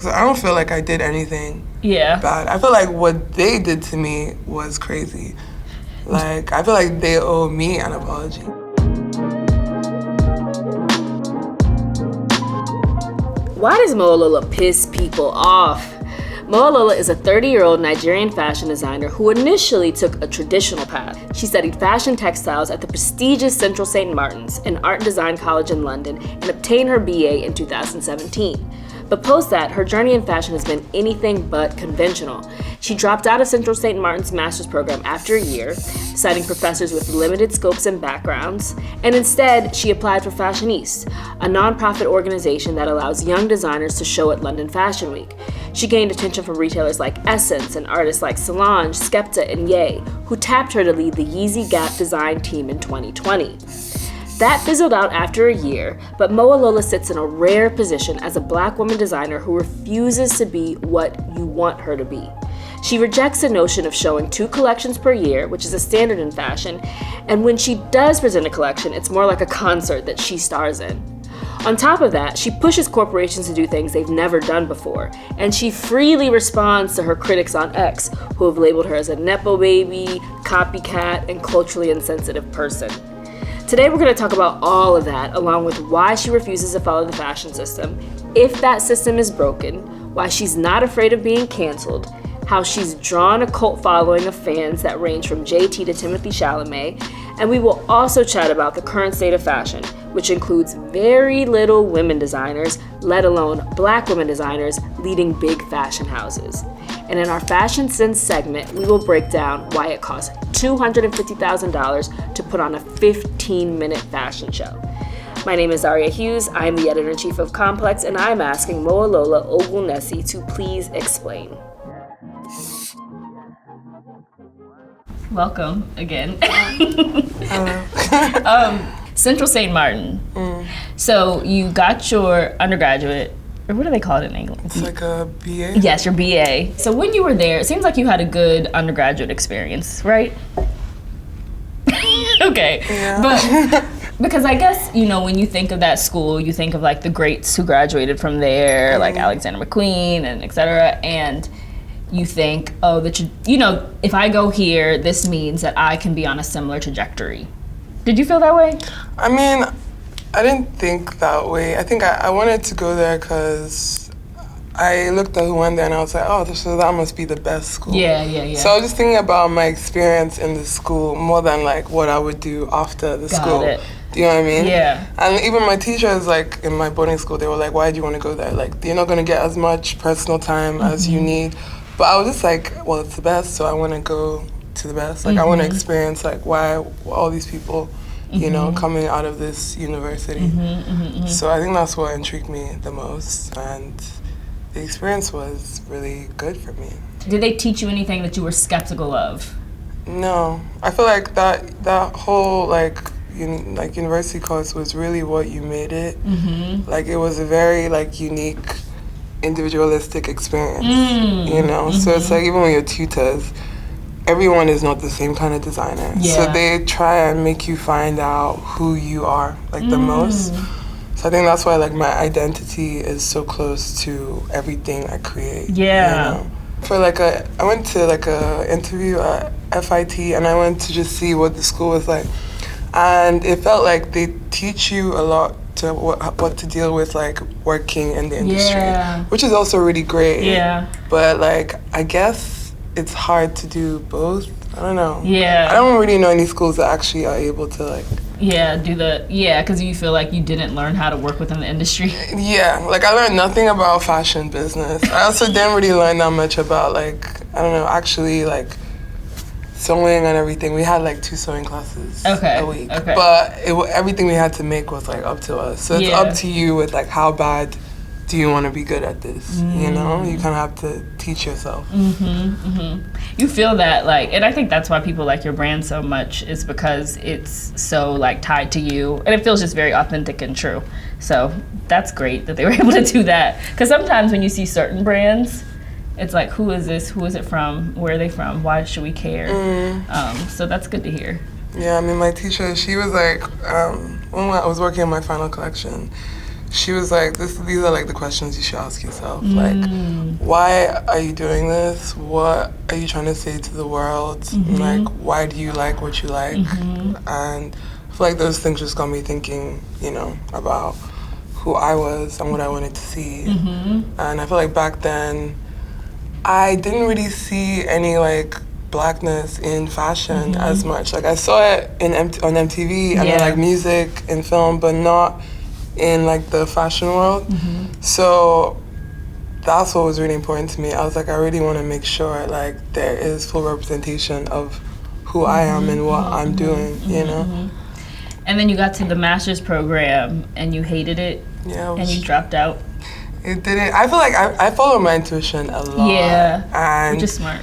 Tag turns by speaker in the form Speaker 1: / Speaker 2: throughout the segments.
Speaker 1: 'Cause I don't feel like I did anything bad. I feel like what they did to me was crazy. Like, I feel like they owe me an apology.
Speaker 2: Why does Mowalola piss people off? Mowalola is a 30-year-old Nigerian fashion designer who initially took a traditional path. She studied fashion textiles at the prestigious Central St. Martin's, an art design college in London, and obtained her BA in 2017. But post that, her journey in fashion has been anything but conventional. She dropped out of Central St. Martin's master's program after a year, citing professors with limited scopes and backgrounds, and instead, she applied for Fashion East, a nonprofit organization that allows young designers to show at London Fashion Week. She gained attention from retailers like Essence and artists like Solange, Skepta, and Ye, who tapped her to lead the Yeezy Gap design team in 2020. That fizzled out after a year, but Mowalola sits in a rare position as a Black woman designer who refuses to be what you want her to be. She rejects the notion of showing 2 collections per year, which is a standard in fashion, and when she does present a collection, it's more like a concert that she stars in. On top of that, she pushes corporations to do things they've never done before, and she freely responds to her critics on X, who have labeled her as a nepo baby, copycat, and culturally insensitive person. Today we're going to talk about all of that, along with why she refuses to follow the fashion system, if that system is broken, why she's not afraid of being canceled, how she's drawn a cult following of fans that range from JT to Timothy Chalamet, and we will also chat about the current state of fashion, which includes very little women designers, let alone Black women designers leading big fashion houses. And in our Fashion Sense segment, we will break down why it costs $250,000 to put on a 15-minute fashion show. My name is Aria Hughes. I am the editor-in-chief of Complex, and I'm asking Mowalola Ogunlesi to please explain. Welcome again.
Speaker 1: Hello.
Speaker 2: Central St. Martin. So you got your undergraduate, or what do they call it in English?
Speaker 1: It's like a BA?
Speaker 2: Yes, your BA. So when you were there, it seems like you had a good undergraduate experience, right? Okay.
Speaker 1: Yeah.
Speaker 2: But because I guess, you know, when you think of that school, you think of like the greats who graduated from there, like Alexander McQueen and et cetera, and you think, oh, you know, if I go here, this means that I can be on a similar trajectory. Did you feel that way?
Speaker 1: I mean, I didn't think that way. I think I wanted to go there because I looked at one day and I was like, oh, that must be the best school.
Speaker 2: Yeah.
Speaker 1: So I was just thinking about my experience in the school more than like what I would do after the school.
Speaker 2: Got it.
Speaker 1: Do you know what I mean?
Speaker 2: Yeah.
Speaker 1: And even my teachers, like in my boarding school, they were like, why do you want to go there? Like, you're not going to get as much personal time as you need. But I was just like, well, it's the best, so I want to go to the best. Like, I want to experience like why all these people, you know, coming out of this university. So I think that's what intrigued me the most, and the experience was really good for me.
Speaker 2: Did they teach you anything that you were skeptical of?
Speaker 1: No, I feel like that whole like university course was really what you made it. Like, it was a very like unique, individualistic experience, you know. So it's like even with your tutors, everyone is not the same kind of designer. So they try and make you find out who you are like the most. So I think that's why like my identity is so close to everything I create. You know? For like I went to like a interview at FIT, and I went to just see what the school was like, and it felt like they teach you a lot to what to deal with, like working in the industry, which is also really great. But like, I guess it's hard to do both. I don't know. I don't really know any schools that actually are able to like because you feel like you didn't learn how to work within the industry. Like I learned nothing about fashion business. I also didn't really learn that much about like, I don't know, actually like sewing and everything. We had like 2 sewing classes a week, but everything we had to make was like up to us. So it's up to you with like how bad do you want to be good at this. You know, you kind of have to teach yourself.
Speaker 2: You feel that, like, and I think that's why people like your brand so much, is because it's so like tied to you, and it feels just very authentic and true. So that's great that they were able to do that, because sometimes when you see certain brands, it's like, who is this? Who is it from? Where are they from? Why should we care? So that's good to hear.
Speaker 1: Yeah, I mean, my teacher, she was like, when I was working on my final collection, she was like, these are like the questions you should ask yourself. Like, why are you doing this? What are you trying to say to the world? Like, why do you like what you like? And I feel like those things just got me thinking, you know, about who I was and what I wanted to see. And I feel like back then, I didn't really see any like blackness in fashion as much. Like I saw it on MTV and then like music and film, but not in like the fashion world. So that's what was really important to me. I was like, I really want to make sure like there is full representation of who I am and what I'm doing, you know?
Speaker 2: And then you got to the master's program and you hated it.
Speaker 1: Yeah.
Speaker 2: And you dropped out.
Speaker 1: It didn't. I feel like I follow my intuition a lot.
Speaker 2: Yeah.
Speaker 1: And
Speaker 2: which is smart.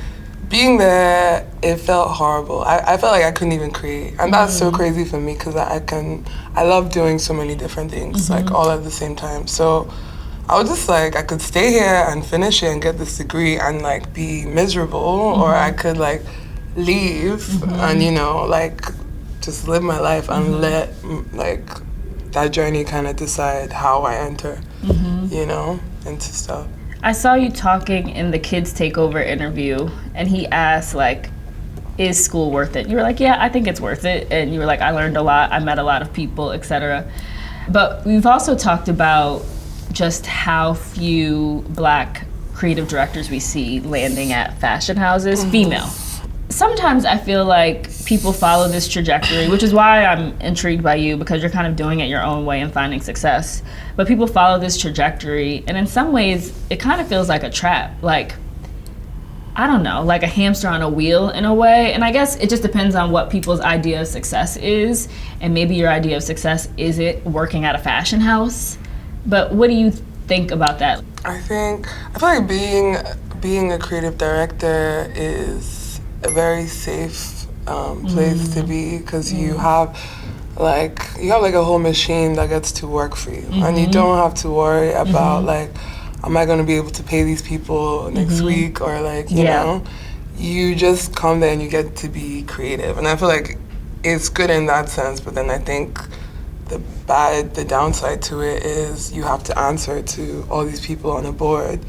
Speaker 1: being there, it felt horrible. I felt like I couldn't even create. And that's so crazy for me because I love doing so many different things, like all at the same time. So I was just like, I could stay here and finish it and get this degree and like be miserable, or I could like leave and, you know, like just live my life and let like that journey kind of decide how I enter, you know, into stuff.
Speaker 2: I saw you talking in the Kids Takeover interview, and he asked, like, is school worth it? You were like, yeah, I think it's worth it. And you were like, I learned a lot, I met a lot of people, etc. But we've also talked about just how few Black creative directors we see landing at fashion houses, female. Sometimes I feel like people follow this trajectory, which is why I'm intrigued by you, because you're kind of doing it your own way and finding success. But people follow this trajectory, and in some ways, it kind of feels like a trap. Like, I don't know, like a hamster on a wheel in a way. And I guess it just depends on what people's idea of success is. And maybe your idea of success is it working at a fashion house. But what do you think about that?
Speaker 1: I feel like being a creative director is a very safe place to be, because you have like a whole machine that gets to work for you, and you don't have to worry about like, am I going to be able to pay these people next week, or like, you know, you just come there and you get to be creative. And I feel like it's good in that sense, but then I think the downside to it is you have to answer to all these people on a board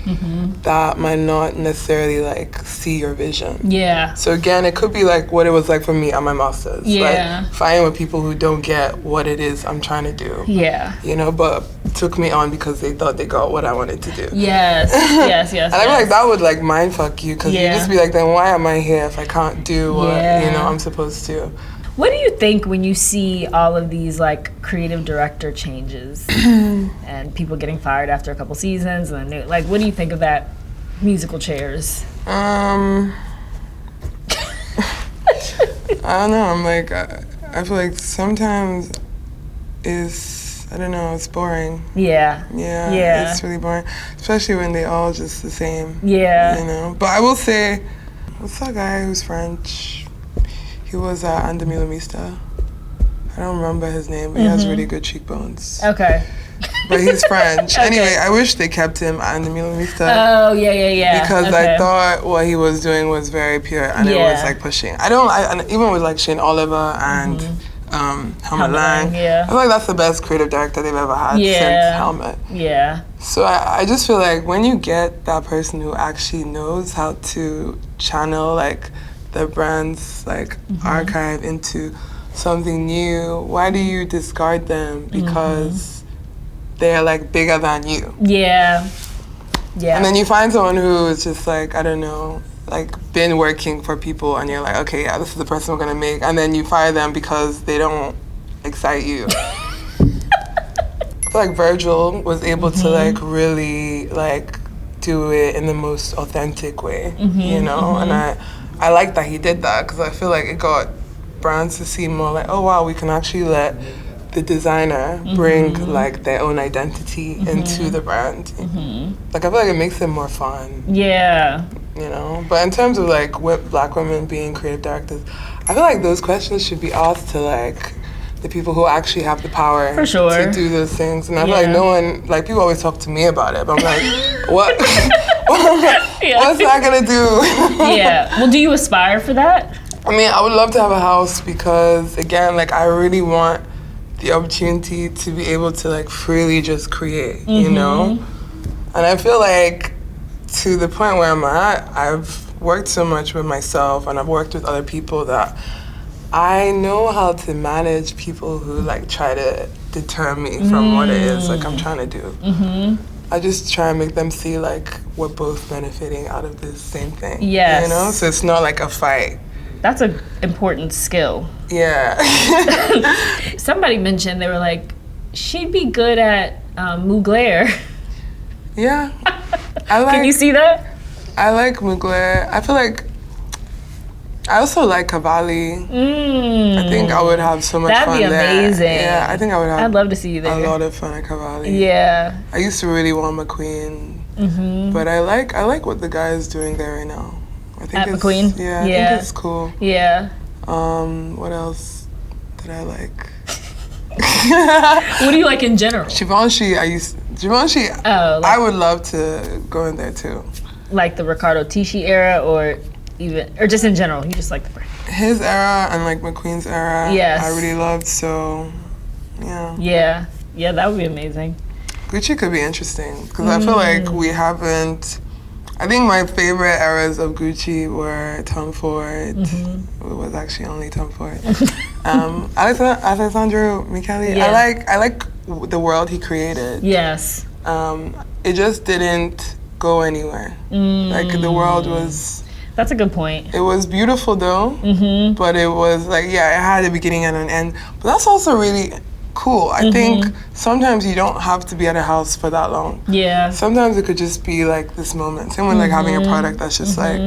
Speaker 1: that might not necessarily like see your vision. Yeah. So again, it could be like what it was like for me at my master's. Yeah. Like fighting with people who don't get what it is I'm trying to do. Yeah. You know, but took me on because they thought they got what I wanted to do. Yes. And I feel like that would like mind fuck you, because you just be like, then why am I here if I can't do what you know I'm supposed to?
Speaker 2: What do you think when you see all of these like creative director changes and people getting fired after a couple seasons and then like, what do you think of that musical chairs?
Speaker 1: I don't know. I'm like, I feel like sometimes I don't know, it's boring. Yeah. It's really boring, especially when they all just the same. Yeah. You know, but I will say, what's that guy who's French? He was Under Milamista. I don't remember his name, but he has really good cheekbones. Okay. But he's French. Okay. Anyway, I wish they kept him Under Milamista. Oh, yeah. Because I thought what he was doing was very pure, and it was like pushing. And even with like Shane Oliver and Helmut Lang, I feel like that's the best creative director they've ever had since Helmut. Yeah. So I just feel like when you get that person who actually knows how to channel like the brand's like archive into something new, why do you discard them because they're like bigger than you? Yeah. And then you find someone who is just like, I don't know, like been working for people, and you're like, okay, yeah, this is the person we're gonna make, and then you fire them because they don't excite you. I feel like Virgil was able to like really like do it in the most authentic way, you know, and I like that he did that, because I feel like it got brands to see more like, oh wow, we can actually let the designer bring like their own identity into the brand. Like I feel like it makes it more fun. Yeah. You know, but in terms of like Black women being creative directors, I feel like those questions should be asked to like the people who actually have the power to do those things. And I feel like no one, like people always talk to me about it, but I'm like, what? What's that gonna do?
Speaker 2: Well, do you aspire for that?
Speaker 1: I mean, I would love to have a house, because again, like I really want the opportunity to be able to like freely just create, you know? And I feel like to the point where I'm at, I've worked so much with myself and I've worked with other people that I know how to manage people who like try to deter me from what it is like I'm trying to do. I just try and make them see like we're both benefiting out of this same thing.
Speaker 2: Yes.
Speaker 1: You know? So it's not like a fight.
Speaker 2: That's an important skill.
Speaker 1: Yeah.
Speaker 2: Somebody mentioned, they were like, she'd be good at Mugler.
Speaker 1: Yeah.
Speaker 2: Can you see that?
Speaker 1: I like Mugler. I feel like I also like Cavalli. I think I would have so much fun there.
Speaker 2: That'd be amazing.
Speaker 1: Yeah, I think I would have.
Speaker 2: I'd love to see you there.
Speaker 1: A lot of fun at Cavalli.
Speaker 2: Yeah.
Speaker 1: I used to really want McQueen, but I like what the guy is doing there right now. I think
Speaker 2: at McQueen.
Speaker 1: Yeah, I think it's cool.
Speaker 2: Yeah.
Speaker 1: What else did I like?
Speaker 2: What do you like in general?
Speaker 1: Givenchy. I would love to go in there too.
Speaker 2: Like the Riccardo Tisci era, or just in general, you just like the brand?
Speaker 1: His era and like McQueen's era.
Speaker 2: Yes.
Speaker 1: I really loved, so yeah.
Speaker 2: Yeah, that would be amazing.
Speaker 1: Gucci could be interesting because I feel like we haven't. I think my favorite eras of Gucci were Tom Ford. It was actually only Tom Ford. Alessandro Michele.
Speaker 2: Yeah.
Speaker 1: I like the world he created.
Speaker 2: Yes.
Speaker 1: It just didn't go anywhere. Like the world was.
Speaker 2: That's a good point.
Speaker 1: It was beautiful though, but it was like, it had a beginning and an end. But that's also really cool. I think sometimes you don't have to be at a house for that long.
Speaker 2: Yeah.
Speaker 1: Sometimes it could just be like this moment. Same with like having a product that's just like,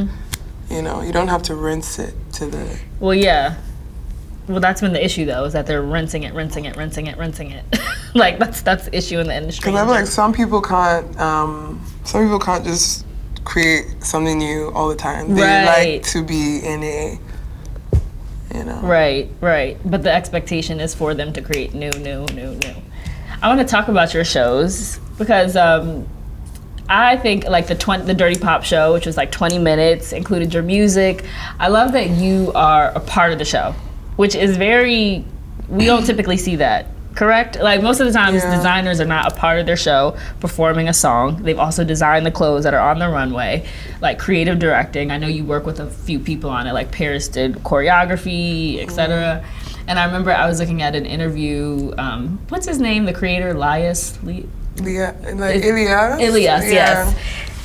Speaker 1: you know, you don't have to rinse it to the...
Speaker 2: Well, yeah. Well, that's been the issue though, is that they're rinsing it. Like that's the issue in the industry.
Speaker 1: Because I feel like some people can't just create something new all the time. They like to be in a, you know. Right.
Speaker 2: But the expectation is for them to create new. I want to talk about your shows because I think like the Dirty Pop show, which was like 20 minutes, included your music. I love that you are a part of the show, which is we don't typically see that. Correct? Like most of the times designers are not a part of their show performing a song. They've also designed the clothes that are on the runway, like creative directing. I know you work with a few people on it, like Paris did choreography, etc. And I remember I was looking at an interview, what's his name, the creator, Elias?
Speaker 1: Ilias,
Speaker 2: yes.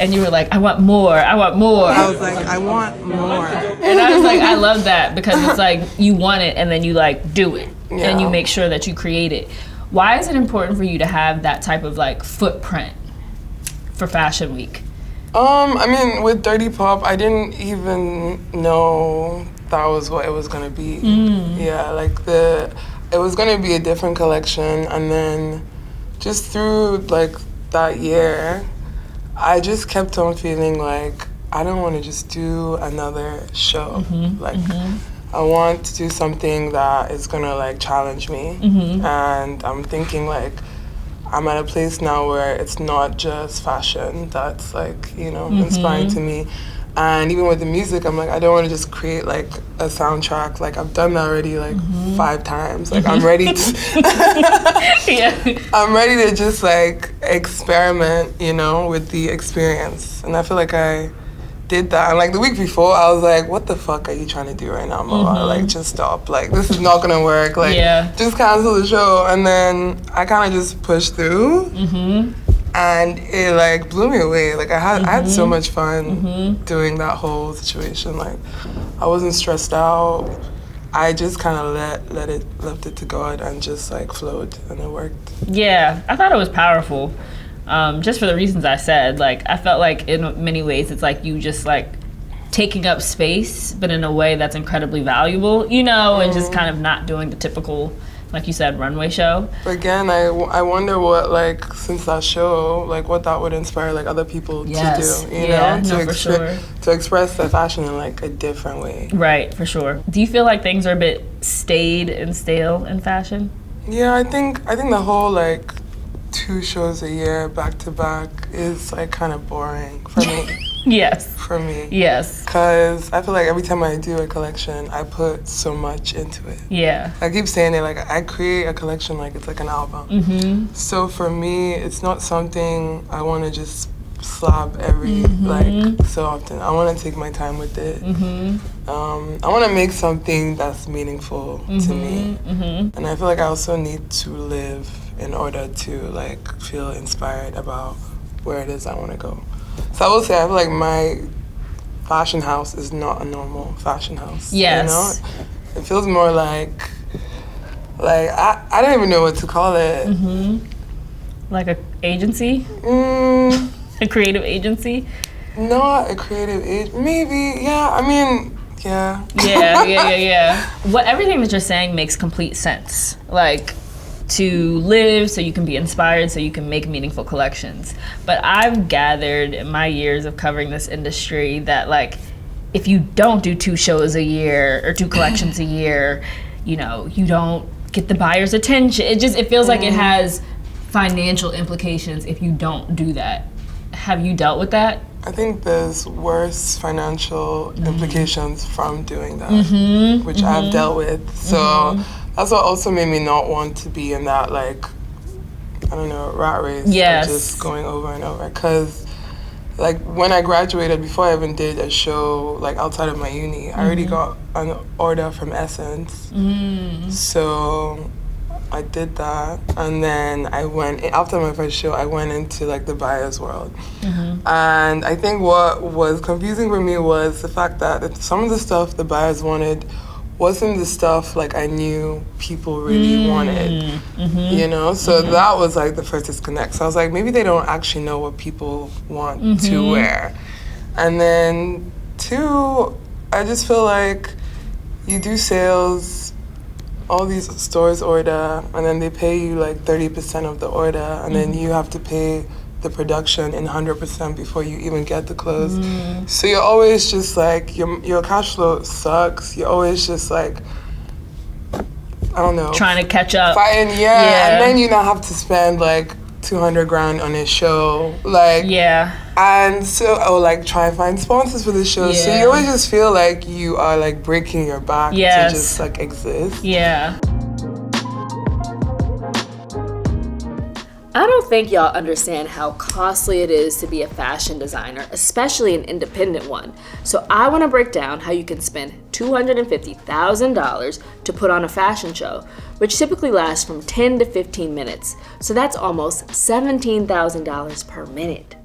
Speaker 2: And you were like, I want more.
Speaker 1: I was like, I want more.
Speaker 2: And I was like, I love that because it's like you want it and then you like do it.
Speaker 1: Yeah.
Speaker 2: And you make sure that you create it. Why is it important for you to have that type of like footprint for Fashion Week?
Speaker 1: I mean, with Dirty Pop, I didn't even know that was what it was gonna be. Yeah, like it was gonna be a different collection, and then just through like that year, I just kept on feeling like I don't want to just do another show. I want to do something that is gonna like challenge me, and I'm thinking like I'm at a place now where it's not just fashion that's like, you know, inspiring to me. And even with the music, I'm like, I don't want to just create like a soundtrack. Like I've done that already like 5 times. Like I'm ready to I'm ready to just like experiment, you know, with the experience. And I feel like I did that. And like the week before, I was like, what the fuck are you trying to do right now, Mama? Like just stop. Like this is not gonna work. Like just cancel the show. And then I kind of just pushed through. And it like blew me away. Like I had so much fun doing that whole situation. Like I wasn't stressed out. I just kind of left it to God and just like flowed, and it worked. Yeah,
Speaker 2: I thought it was powerful. Just for the reasons I said. Like I felt like in many ways it's like you just like taking up space, but in a way that's incredibly valuable, you know, and just kind of not doing the typical, like you said, runway show.
Speaker 1: But again, I wonder what, like, since that show, like, what that would inspire, like, other people to do, you know?
Speaker 2: For sure.
Speaker 1: To express their fashion in, like, a different way.
Speaker 2: Right, for sure. Do you feel like things are a bit staid and stale in fashion?
Speaker 1: Yeah, I think the whole, like, 2 shows a year back to back is, like, kind of boring for me.
Speaker 2: Yes.
Speaker 1: For me.
Speaker 2: Yes.
Speaker 1: Because I feel like every time I do a collection, I put so much into it.
Speaker 2: Yeah.
Speaker 1: I keep saying it, like, I create a collection like it's like an album. So for me, it's not something I want to just slap every, like, so often. I want to take my time with it. I want to make something that's meaningful to me. And I feel like I also need to live in order to, like, feel inspired about where it is I want to go. So I will say, I feel like my fashion house is not a normal fashion house.
Speaker 2: Yes.
Speaker 1: You know? It feels more like I don't even know what to call it.
Speaker 2: Like a agency? A creative agency?
Speaker 1: Not a creative agency. Maybe, yeah. I mean, yeah.
Speaker 2: Yeah. What everything that you're saying makes complete sense. Like, to live so you can be inspired, so you can make meaningful collections. But I've gathered in my years of covering this industry that, like, if you don't do 2 shows a year or 2 collections a year, you know, you don't get the buyer's attention. It feels like it has financial implications if you don't do that. Have you dealt with that?
Speaker 1: I think there's worse financial implications from doing that, which I've dealt with. So that's what also made me not want to be in that, like, I don't know, rat race.
Speaker 2: Yes.
Speaker 1: Of just going over and over. Because, like, when I graduated, before I even did a show, like, outside of my uni, I already got an order from Essence. So I did that. And then I went, after my first show, I went into, like, the buyer's world. And I think what was confusing for me was the fact that some of the stuff the buyers wanted wasn't the stuff like I knew people really wanted, you know? So that was like the first disconnect. So I was like, maybe they don't actually know what people want to wear. And then 2, I just feel like you do sales, all these stores order, and then they pay you like 30% of the order, and then you have to pay the production in 100% before you even get the clothes. So you're always just like, your cash flow sucks. You're always just like, I don't know.
Speaker 2: Trying to catch up.
Speaker 1: Fighting, and then you now have to spend like 200 grand on a show. Like, and so, like, try and find sponsors for the show. So you always just feel like you are like breaking your back to just like exist.
Speaker 2: I don't think y'all understand how costly it is to be a fashion designer, especially an independent one. So I want to break down how you can spend $250,000 to put on a fashion show, which typically lasts from 10 to 15 minutes. So that's almost $17,000 per minute.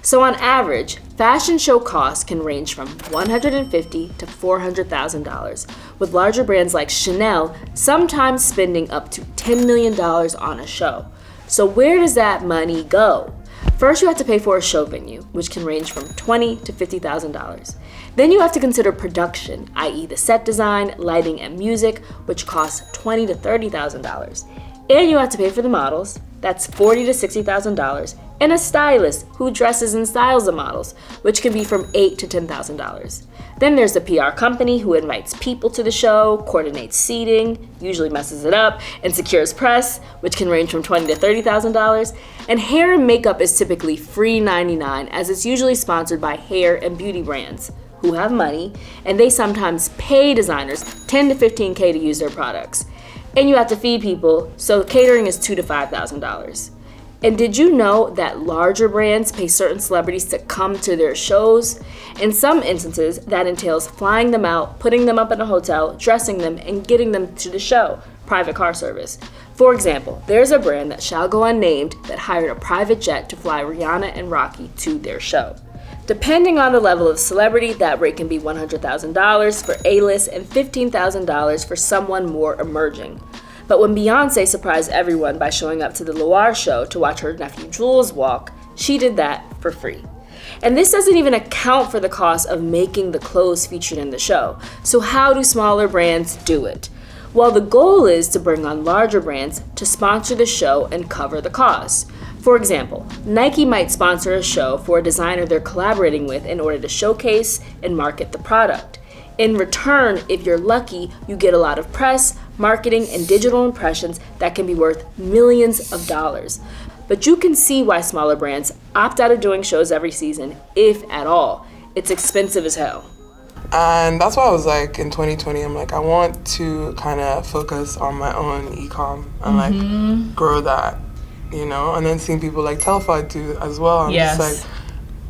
Speaker 2: So on average, fashion show costs can range from $150,000 to $400,000, with larger brands like Chanel sometimes spending up to $10 million on a show. So where does that money go? First, you have to pay for a show venue, which can range from $20,000 to $50,000. Then you have to consider production, i.e. the set design, lighting, and music, which costs $20,000 to $30,000. And you have to pay for the models, that's $40,000 to $60,000, and a stylist who dresses and styles the models, which can be from $8,000 to $10,000. Then there's the PR company who invites people to the show, coordinates seating, usually messes it up, and secures press, which can range from $20,000 to $30,000. And hair and makeup is typically free $99, as it's usually sponsored by hair and beauty brands who have money, and they sometimes pay designers $10,000 to $15,000 to use their products. And you have to feed people, so catering is $2,000 to $5,000. And did you know that larger brands pay certain celebrities to come to their shows? In some instances, that entails flying them out, putting them up in a hotel, dressing them, and getting them to the show, private car service. For example, there's a brand that shall go unnamed that hired a private jet to fly Rihanna and Rocky to their show. Depending on the level of celebrity, that rate can be $100,000 for A-list and $15,000 for someone more emerging. But when Beyonce surprised everyone by showing up to the Loire show to watch her nephew Jules walk, she did that for free. And this doesn't even account for the cost of making the clothes featured in the show. So how do smaller brands do it? Well, the goal is to bring on larger brands to sponsor the show and cover the costs. For example, Nike might sponsor a show for a designer they're collaborating with in order to showcase and market the product. In return, if you're lucky, you get a lot of press, marketing, and digital impressions that can be worth millions of dollars. But you can see why smaller brands opt out of doing shows every season, if at all. It's expensive as hell.
Speaker 1: And that's why I was like, in 2020, I'm like, I want to kind of focus on my own e-com and like grow that, you know? And then seeing people like Telfar do as well. I'm just like,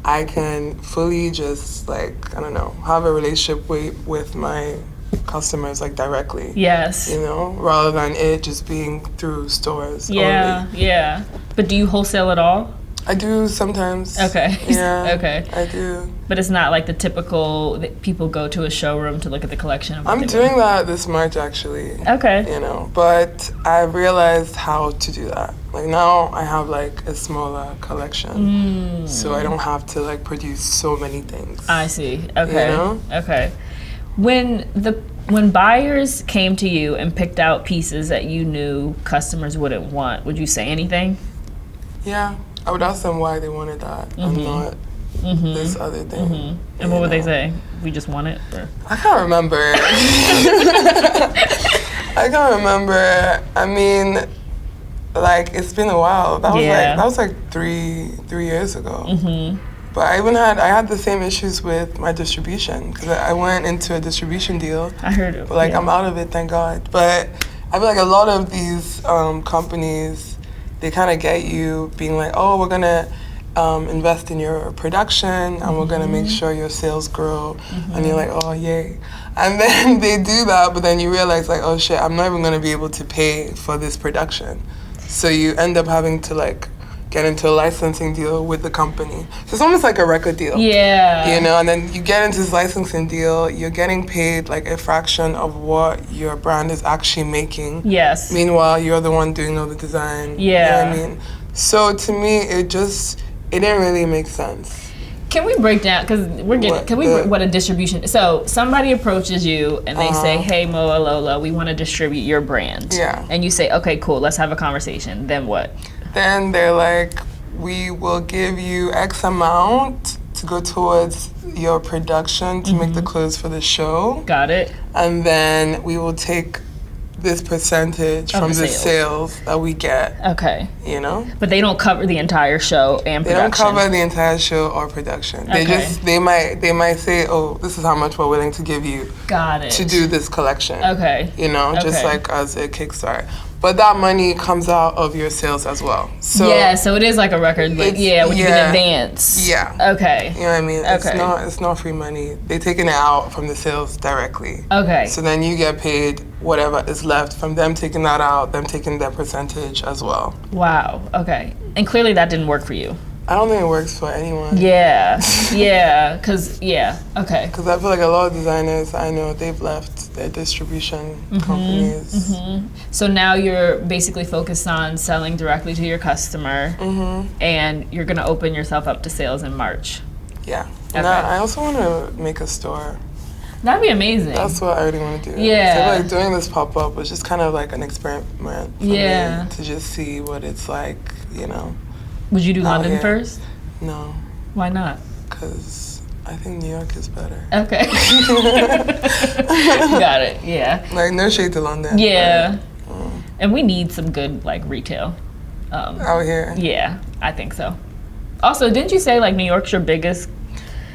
Speaker 1: I can fully just like, I don't know, have a relationship with my customers like directly.
Speaker 2: Yes.
Speaker 1: You know, rather than it just being through stores.
Speaker 2: Yeah, only. Yeah. But do you wholesale at all?
Speaker 1: I do sometimes.
Speaker 2: Okay.
Speaker 1: Yeah.
Speaker 2: Okay.
Speaker 1: I do.
Speaker 2: But it's not like the typical that people go to a showroom to look at the collection of what
Speaker 1: I'm doing that this March actually.
Speaker 2: Okay.
Speaker 1: You know, but I realized how to do that. Like now I have like a smaller collection. So I don't have to like produce so many things.
Speaker 2: I see. Okay.
Speaker 1: You know?
Speaker 2: Okay. When buyers came to you and picked out pieces that you knew customers wouldn't want, would you say anything?
Speaker 1: Yeah. I would ask them why they wanted that and not this other thing.
Speaker 2: And what would they say? We just want it? Or?
Speaker 1: I can't remember. I can't remember. I mean, like, it's been a while. That was like 3 years ago. But I had the same issues with my distribution because I went into a distribution deal.
Speaker 2: I heard it.
Speaker 1: But like, I'm out of it, thank God. But I feel like a lot of these companies, they kind of get you being like, oh, we're gonna invest in your production and we're gonna make sure your sales grow. And you're like, oh, yay. And then they do that, but then you realize like, oh shit, I'm not even gonna be able to pay for this production. So you end up having to like get into a licensing deal with the company. So it's almost like a record deal.
Speaker 2: Yeah.
Speaker 1: You know, and then you get into this licensing deal, you're getting paid like a fraction of what your brand is actually making.
Speaker 2: Yes.
Speaker 1: Meanwhile, you're the one doing all the design.
Speaker 2: Yeah.
Speaker 1: You know what I mean? So to me, it didn't really make sense.
Speaker 2: Can we break down, because what a distribution, so somebody approaches you and they say, hey, Mowalola, we want to distribute your brand.
Speaker 1: Yeah.
Speaker 2: And you say, okay, cool, let's have a conversation. Then what?
Speaker 1: Then they're like, we will give you X amount to go towards your production to make the clothes for the show.
Speaker 2: Got it.
Speaker 1: And then we will take this percentage from the sales that we get.
Speaker 2: Okay.
Speaker 1: You know?
Speaker 2: But they don't cover the entire show and production.
Speaker 1: They don't cover the entire show or production.
Speaker 2: Okay.
Speaker 1: They might say, oh, this is how much we're willing to give you.
Speaker 2: Got it.
Speaker 1: To do this collection.
Speaker 2: Okay.
Speaker 1: You know, just like as a kickstart. But that money comes out of your sales as well. So
Speaker 2: yeah, so it is like a record, but when you can advance.
Speaker 1: Yeah.
Speaker 2: Okay.
Speaker 1: You know what I mean?
Speaker 2: Okay.
Speaker 1: It's not free money. They're taking it out from the sales directly.
Speaker 2: Okay.
Speaker 1: So then you get paid whatever is left from them taking that out, them taking their percentage as well.
Speaker 2: Wow. Okay. And clearly that didn't work for you.
Speaker 1: I don't think it works for anyone.
Speaker 2: Yeah. Yeah. Okay.
Speaker 1: Because I feel like a lot of designers I know, they've left their distribution companies.
Speaker 2: So now you're basically focused on selling directly to your customer, and you're going to open yourself up to sales in March.
Speaker 1: Yeah.
Speaker 2: Okay.
Speaker 1: And I also want to make a store.
Speaker 2: That'd be amazing.
Speaker 1: That's what I really want to do.
Speaker 2: Yeah.
Speaker 1: So like doing this pop-up was just kind of like an experiment for me to just see what it's like, you know.
Speaker 2: Would you do London first?
Speaker 1: No.
Speaker 2: Why not?
Speaker 1: Because I think New York is better.
Speaker 2: Okay. Got it, yeah.
Speaker 1: Like, no shade to London.
Speaker 2: Yeah. And we need some good, like, retail.
Speaker 1: Out here.
Speaker 2: Yeah, I think so. Also, didn't you say, like, New York's your biggest?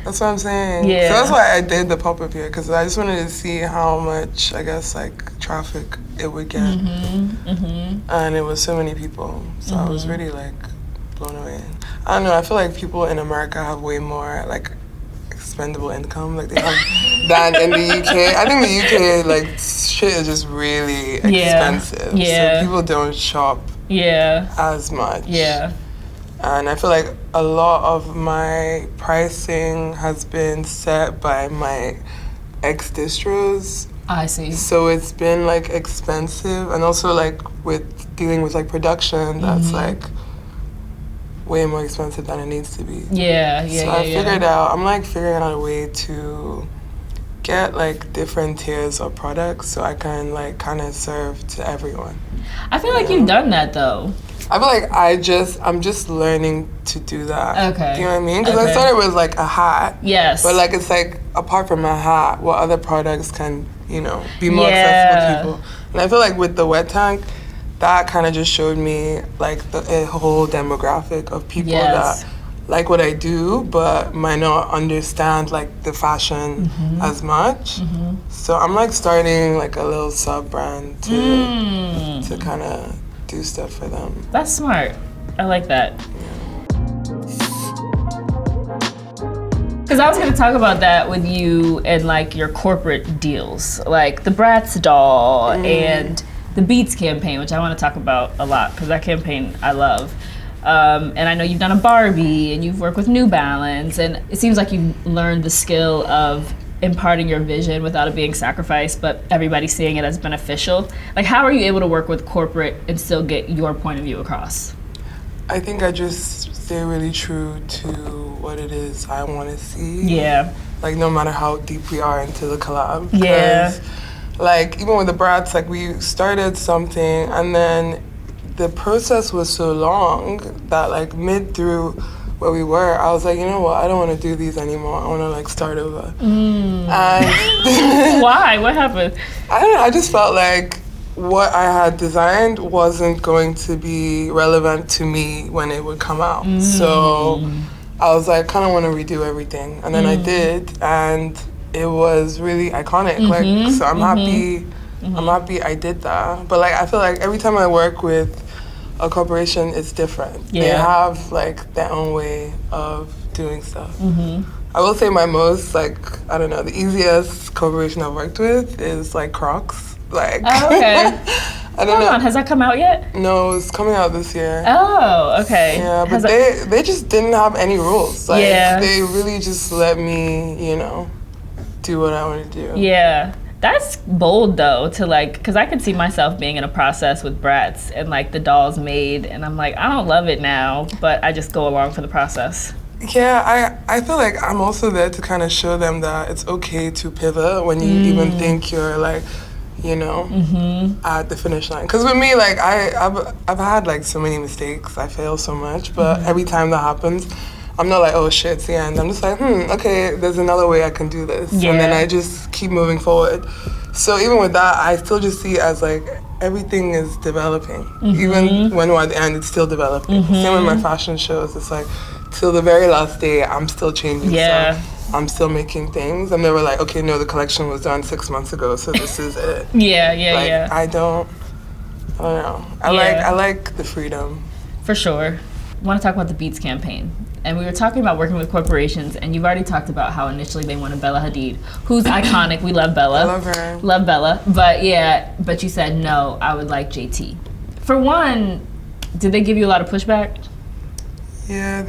Speaker 1: That's what I'm saying.
Speaker 2: Yeah.
Speaker 1: So that's why I did the pop-up here, because I just wanted to see how much, I guess, like, traffic it would get. And it was so many people. So I was really, like, blown away. I don't know, I feel like people in America have way more, like, expendable income. Like, they have that in the UK. I think the UK, like, shit is just really expensive.
Speaker 2: Yeah.
Speaker 1: So people don't shop as much.
Speaker 2: Yeah.
Speaker 1: And I feel like a lot of my pricing has been set by my ex-distros.
Speaker 2: I see.
Speaker 1: So it's been, like, expensive. And also, like, with dealing with, like, production, that's, like, way more expensive than it needs to be.
Speaker 2: Yeah.
Speaker 1: So I figured out, I'm, like, figuring out a way to get, like, different tiers of products so I can, like, kind of serve to everyone.
Speaker 2: I feel like you've done that, though.
Speaker 1: I feel like I'm just learning to do that.
Speaker 2: Okay.
Speaker 1: Do you know what I mean? Because I started with like a hat.
Speaker 2: Yes.
Speaker 1: But like it's like apart from a hat, what other products can, you know, be more accessible to people? And I feel like with the wet tank, that kind of just showed me like a whole demographic of people
Speaker 2: Yes.
Speaker 1: that like what I do, but might not understand like the fashion as much. So I'm like starting like a little sub brand to kind of do stuff for them.
Speaker 2: That's smart. I like that. Because I was going to talk about that with you and like your corporate deals, like the Bratz doll and the Beats campaign, which I want to talk about a lot because that campaign I love. And I know you've done a Barbie and you've worked with New Balance, and it seems like you've learned the skill of imparting your vision without it being sacrificed, but everybody seeing it as beneficial. Like, how are you able to work with corporate and still get your point of view across?
Speaker 1: I think I just stay really true to what it is I want to see.
Speaker 2: Yeah.
Speaker 1: Like, no matter how deep we are into the collab.
Speaker 2: Yeah.
Speaker 1: Like, even with the Bratz, like, we started something, and then the process was so long that, like, mid through where we were, I was like, you know what, I don't want to do these anymore. I want to, like, start over. And
Speaker 2: Why? What happened?
Speaker 1: I don't know, I just felt like what I had designed wasn't going to be relevant to me when it would come out. So I was like, kind of want to redo everything. And then I did, and it was really iconic. Like, so I'm happy I did that. But like, I feel like every time I work with a corporation, it's different.
Speaker 2: Yeah.
Speaker 1: They have like their own way of doing stuff. I will say my most, like, I don't know, the easiest corporation I've worked with is like Crocs. Like,
Speaker 2: Oh, okay.
Speaker 1: I don't know.
Speaker 2: Hold on, has that come out yet?
Speaker 1: No, it's coming out this year.
Speaker 2: Oh, okay.
Speaker 1: Yeah, but they just didn't have any rules. Like, they really just let me, you know, do what I want to do.
Speaker 2: Yeah. That's bold though, to like, because I could see myself being in a process with Bratz and like the dolls made, and I'm like, I don't love it now, but I just go along for the process.
Speaker 1: Yeah, I feel like I'm also there to kind of show them that it's okay to pivot when you even think you're like, you know, at the finish line. Because with me, like, I've had like so many mistakes. I fail so much, but every time that happens, I'm not like, oh shit, it's the end. I'm just like, okay, there's another way I can do this.
Speaker 2: Yeah.
Speaker 1: And then I just keep moving forward. So even with that, I still just see it as like, everything is developing. Even when we're at the end, it's still developing. Same with my fashion shows. It's like, till the very last day, I'm still changing stuff. I'm still making things. I'm never like, okay, no, the collection was done 6 months ago, so this is it.
Speaker 2: Yeah.
Speaker 1: I don't know. I like the freedom.
Speaker 2: For sure. I want to talk about the Beats campaign. And we were talking about working with corporations, and you've already talked about how initially they wanted Bella Hadid, who's iconic. We love Bella.
Speaker 1: I love her.
Speaker 2: Love Bella. But you said, no, I would like JT. For one, did they give you a lot of pushback?
Speaker 1: Yeah,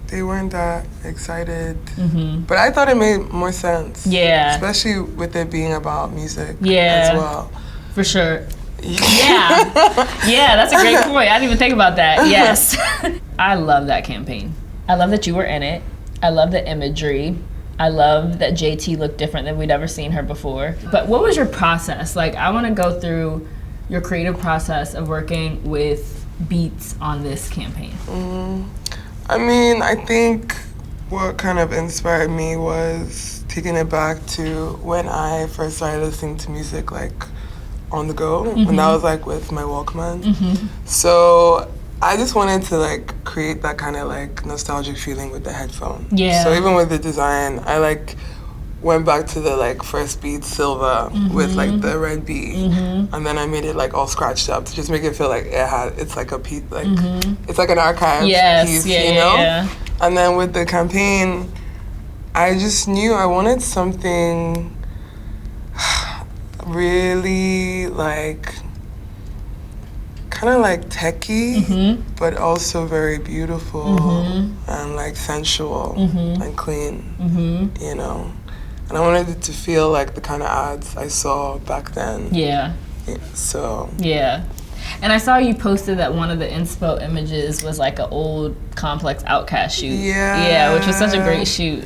Speaker 1: they weren't that excited. But I thought it made more sense.
Speaker 2: Yeah.
Speaker 1: Especially with it being about music
Speaker 2: Yeah.
Speaker 1: as well.
Speaker 2: For sure. Yeah. Yeah, that's a great point. I didn't even think about that. Yes. I love that campaign. I love that you were in it. I love the imagery. I love that JT looked different than we'd ever seen her before. But what was your process? Like, I want to go through your creative process of working with Beats on this campaign.
Speaker 1: I mean, I think what kind of inspired me was taking it back to when I first started listening to music, like, on the go. And that was, like, with my Walkman. So I just wanted to, like, create that kind of, like, nostalgic feeling with the headphone.
Speaker 2: Yeah.
Speaker 1: So even with the design, I, like, went back to the, like, first beat silver with, like, the red beat. And then I made it, like, all scratched up to just make it feel like it's like a piece, like, it's like an archive piece, you know? Yeah. And then with the campaign, I just knew I wanted something really, like, kind of like techie, but also very beautiful and like sensual and clean, you know? And I wanted it to feel like the kind of ads I saw back then.
Speaker 2: Yeah.
Speaker 1: So.
Speaker 2: Yeah. And I saw you posted that one of the inspo images was like an old Complex Outcast shoot. Yeah, which was such a great shoot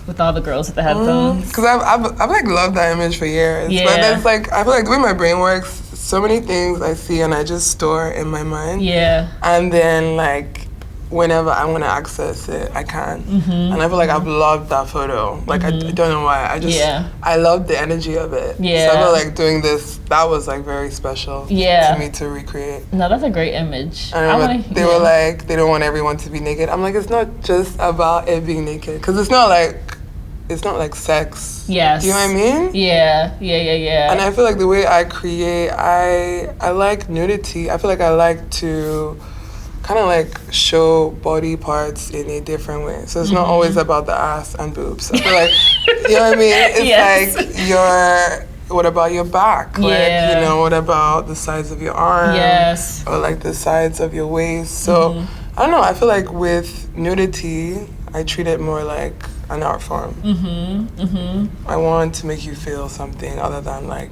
Speaker 2: with all the girls with the headphones.
Speaker 1: Because I've like loved that image for years.
Speaker 2: Yeah.
Speaker 1: But there's like, I feel like the way my brain works, so many things I see and I just store in my mind.
Speaker 2: Yeah.
Speaker 1: And then like whenever I want to access it, I can. And I feel like I've loved that photo. Like, I don't know why. I love the energy of it.
Speaker 2: Yeah.
Speaker 1: So I feel like doing this, that was like very special to me to recreate.
Speaker 2: No, that's a great image.
Speaker 1: I remember they were like, they don't want everyone to be naked. I'm like, it's not just about it being naked. Because it's not like sex.
Speaker 2: Yes.
Speaker 1: Do you know what I mean?
Speaker 2: Yeah.
Speaker 1: And I feel like the way I create, I like nudity. I feel like I like to kind of like show body parts in a different way. So it's not always about the ass and boobs. I feel like, you know what I mean? It's like what about your back? Like, you know, what about the sides of your arm?
Speaker 2: Yes.
Speaker 1: Or like the sides of your waist. So I don't know, I feel like with nudity, I treat it more like an art form. I want to make you feel something other than like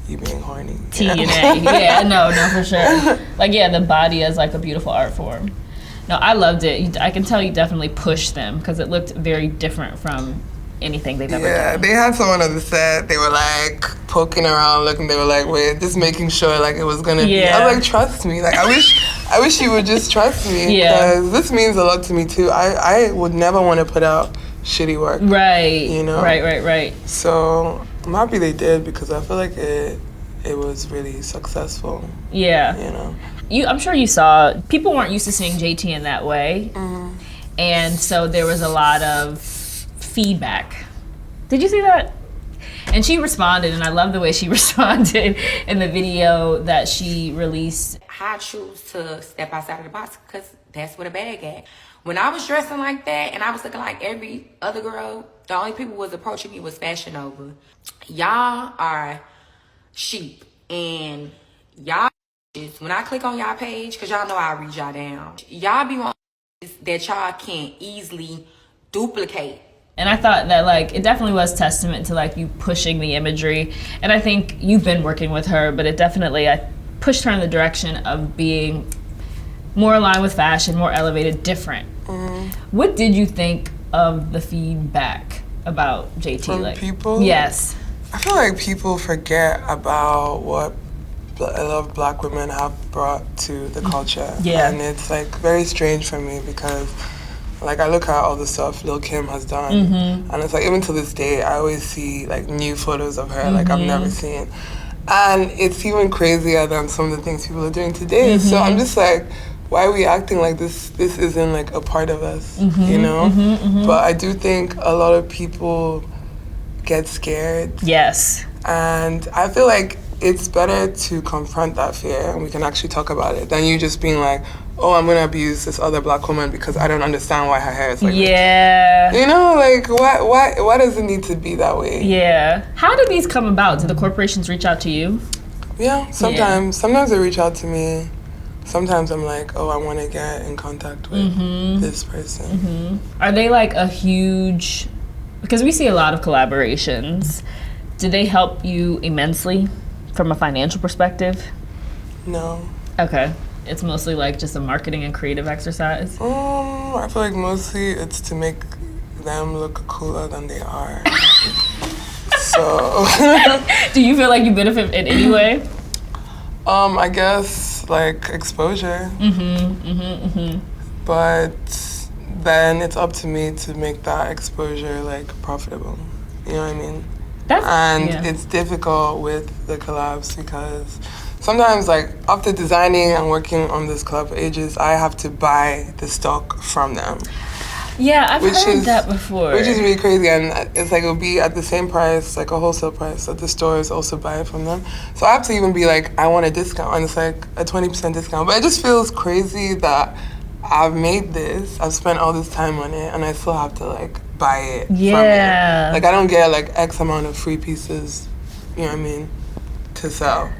Speaker 1: you being horny.
Speaker 2: Yeah, no, for sure. Like, yeah, the body as like a beautiful art form. No, I loved it. I can tell you definitely pushed them because it looked very different from anything they've ever done.
Speaker 1: Yeah, they had someone on the set. They were like poking around, looking. They were like, "Wait, just making sure like it was gonna be." I was like, "Trust me." Like, I wish you would just trust me because this means a lot to me too. I would never want to put out shitty work.
Speaker 2: Right.
Speaker 1: You know.
Speaker 2: Right.
Speaker 1: So I'm happy they did because I feel like it was really successful.
Speaker 2: Yeah.
Speaker 1: You know.
Speaker 2: I'm sure you saw people weren't used to seeing JT in that way, and so there was a lot of feedback. Did you see that? And she responded, and I love the way she responded in the video that she released.
Speaker 3: I choose to step outside of the box because that's what a bag at. When I was dressing like that and I was looking like every other girl, the only people who was approaching me was Fashion Nova. Y'all are sheep, and y'all when I click on y'all page, because y'all know I read y'all down, y'all be on that y'all can't easily duplicate.
Speaker 2: And I thought that, like, it definitely was testament to, like, you pushing the imagery. And I think you've been working with her, but it definitely, I pushed her in the direction of being more aligned with fashion, more elevated, different. What did you think of the feedback about JT?
Speaker 1: From
Speaker 2: like
Speaker 1: people?
Speaker 2: Yes.
Speaker 1: I feel like people forget about what a lot of black women have brought to the culture.
Speaker 2: Yeah.
Speaker 1: And it's, like, very strange for me because... like, I look at all the stuff Lil' Kim has done, and it's like, even to this day, I always see, like, new photos of her, like, I've never seen. And it's even crazier than some of the things people are doing today. So I'm just like, why are we acting like this isn't, like, a part of us, you know? But I do think a lot of people get scared.
Speaker 2: Yes.
Speaker 1: And I feel like it's better to confront that fear, and we can actually talk about it, than you just being like, oh, I'm gonna abuse this other black woman because I don't understand why her hair is like
Speaker 2: this.
Speaker 1: You know, like, why does it need to be that way?
Speaker 2: Yeah. How do these come about? Do the corporations reach out to you?
Speaker 1: Yeah, sometimes. Yeah. Sometimes they reach out to me. Sometimes I'm like, oh, I want to get in contact with this person.
Speaker 2: Are they like a huge... because we see a lot of collaborations. Do they help you immensely from a financial perspective?
Speaker 1: No.
Speaker 2: Okay. It's mostly like just a marketing and creative exercise?
Speaker 1: I feel like mostly it's to make them look cooler than they are. So...
Speaker 2: Do you feel like you benefit in any way?
Speaker 1: I guess, like, exposure. But then it's up to me to make that exposure, like, profitable. You know what I mean? It's difficult with the collabs because... sometimes, like, after designing and working on this collab for ages, I have to buy the stock from them.
Speaker 2: Yeah, I've heard that before.
Speaker 1: Which is really crazy, and it's like it'll be at the same price, like a wholesale price, that the stores also buy it from them. So I have to even be like, I want a discount, and it's like a 20% discount. But it just feels crazy that I've made this, I've spent all this time on it, and I still have to, like, buy it from it. Like, I don't get, like, X amount of free pieces, you know what I mean, to sell.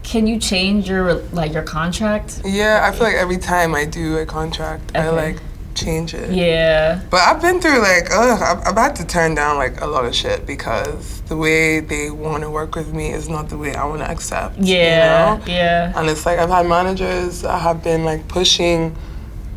Speaker 2: Can you change your contract?
Speaker 1: Yeah, I feel like every time I do a contract, I, like, change it.
Speaker 2: Yeah.
Speaker 1: But I've been through, like, I've had to turn down, like, a lot of shit because the way they want to work with me is not the way I want to accept.
Speaker 2: Yeah,
Speaker 1: you know?
Speaker 2: yeah.
Speaker 1: And it's like, I've had managers that have been, like, pushing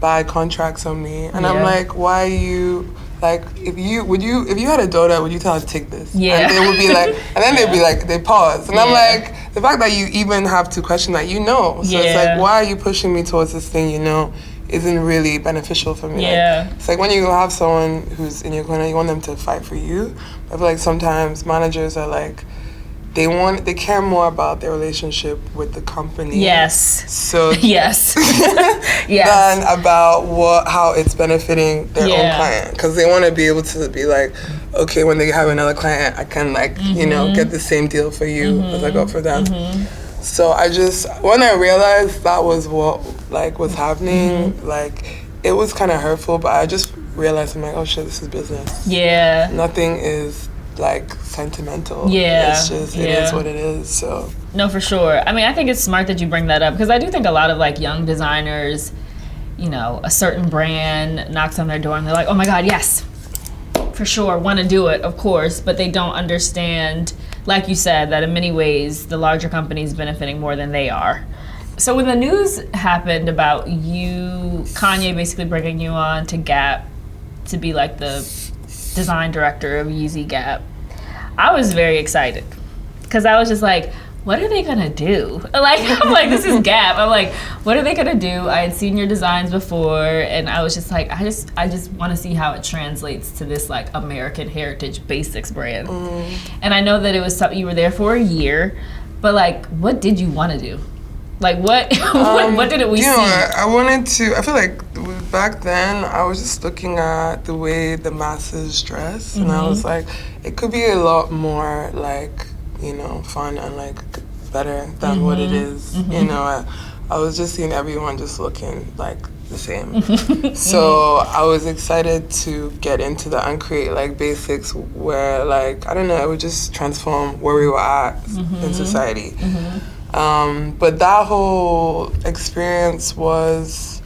Speaker 1: bad contracts on me. And I'm like, why you... like, if you had a daughter, would you tell her to take this?
Speaker 2: Yeah.
Speaker 1: And they would be like, and then they'd be like, they pause. And I'm like, the fact that you even have to question that, you know. So it's like, why are you pushing me towards this thing you know isn't really beneficial for me.
Speaker 2: Yeah.
Speaker 1: Like, it's like when you have someone who's in your corner, you want them to fight for you. I feel like sometimes managers are like, they care more about their relationship with the company.
Speaker 2: Yes.
Speaker 1: So
Speaker 2: yes.
Speaker 1: than about how it's benefiting their own client, because they want to be able to be like, okay, when they have another client, I can like get the same deal for you as I got for them. So when I realized that was what like was happening, like it was kind of hurtful, but I just realized, I'm like, oh shit, this is business.
Speaker 2: Yeah.
Speaker 1: Nothing is like sentimental.
Speaker 2: Yeah.
Speaker 1: It's just, it is what it is, so.
Speaker 2: No, for sure. I mean, I think it's smart that you bring that up, because I do think a lot of like young designers, a certain brand knocks on their door and they're like, oh my God, yes, for sure, want to do it, of course, but they don't understand, like you said, that in many ways the larger company's benefiting more than they are. So when the news happened about Kanye basically bringing you on to Gap to be like the design director of Yeezy Gap, I was very excited, because I was just like, what are they gonna do? Like, I'm like, this is Gap. I'm like, what are they gonna do? I had seen your designs before, and I was just like, I just want to see how it translates to this like American heritage basics brand. And I know that it was something, you were there for a year, but like, what did you want to do? Like, what what did we see?
Speaker 1: I feel like back then I was just looking at the way the masses dress, and I was like, it could be a lot more like, fun and like better than what it is. I was just seeing everyone just looking like the same. So I was excited to get into that and create like basics where like, I don't know, it would just transform where we were at in society. But that whole experience was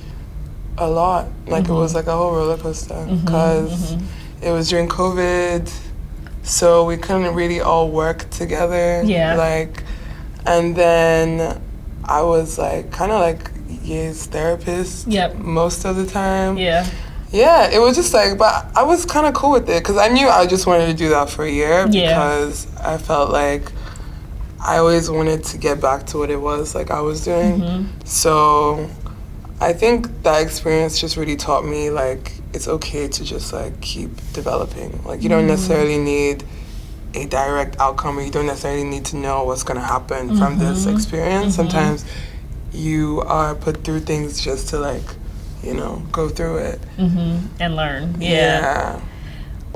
Speaker 1: a lot. Like it was like a whole roller coaster, because it was during COVID, so we couldn't really all work together.
Speaker 2: Yeah.
Speaker 1: Like, and then I was like kind of like Ye's therapist.
Speaker 2: Yep.
Speaker 1: Most of the time.
Speaker 2: Yeah.
Speaker 1: Yeah, it was just like, but I was kind of cool with it, because I knew I just wanted to do that for a year, because I felt like I always wanted to get back to what it was like I was doing. So I think that experience just really taught me like it's okay to just like keep developing. Like you don't necessarily need a direct outcome, or you don't necessarily need to know what's going to happen from this experience. Sometimes you are put through things just to like, go through it.
Speaker 2: And learn. Yeah.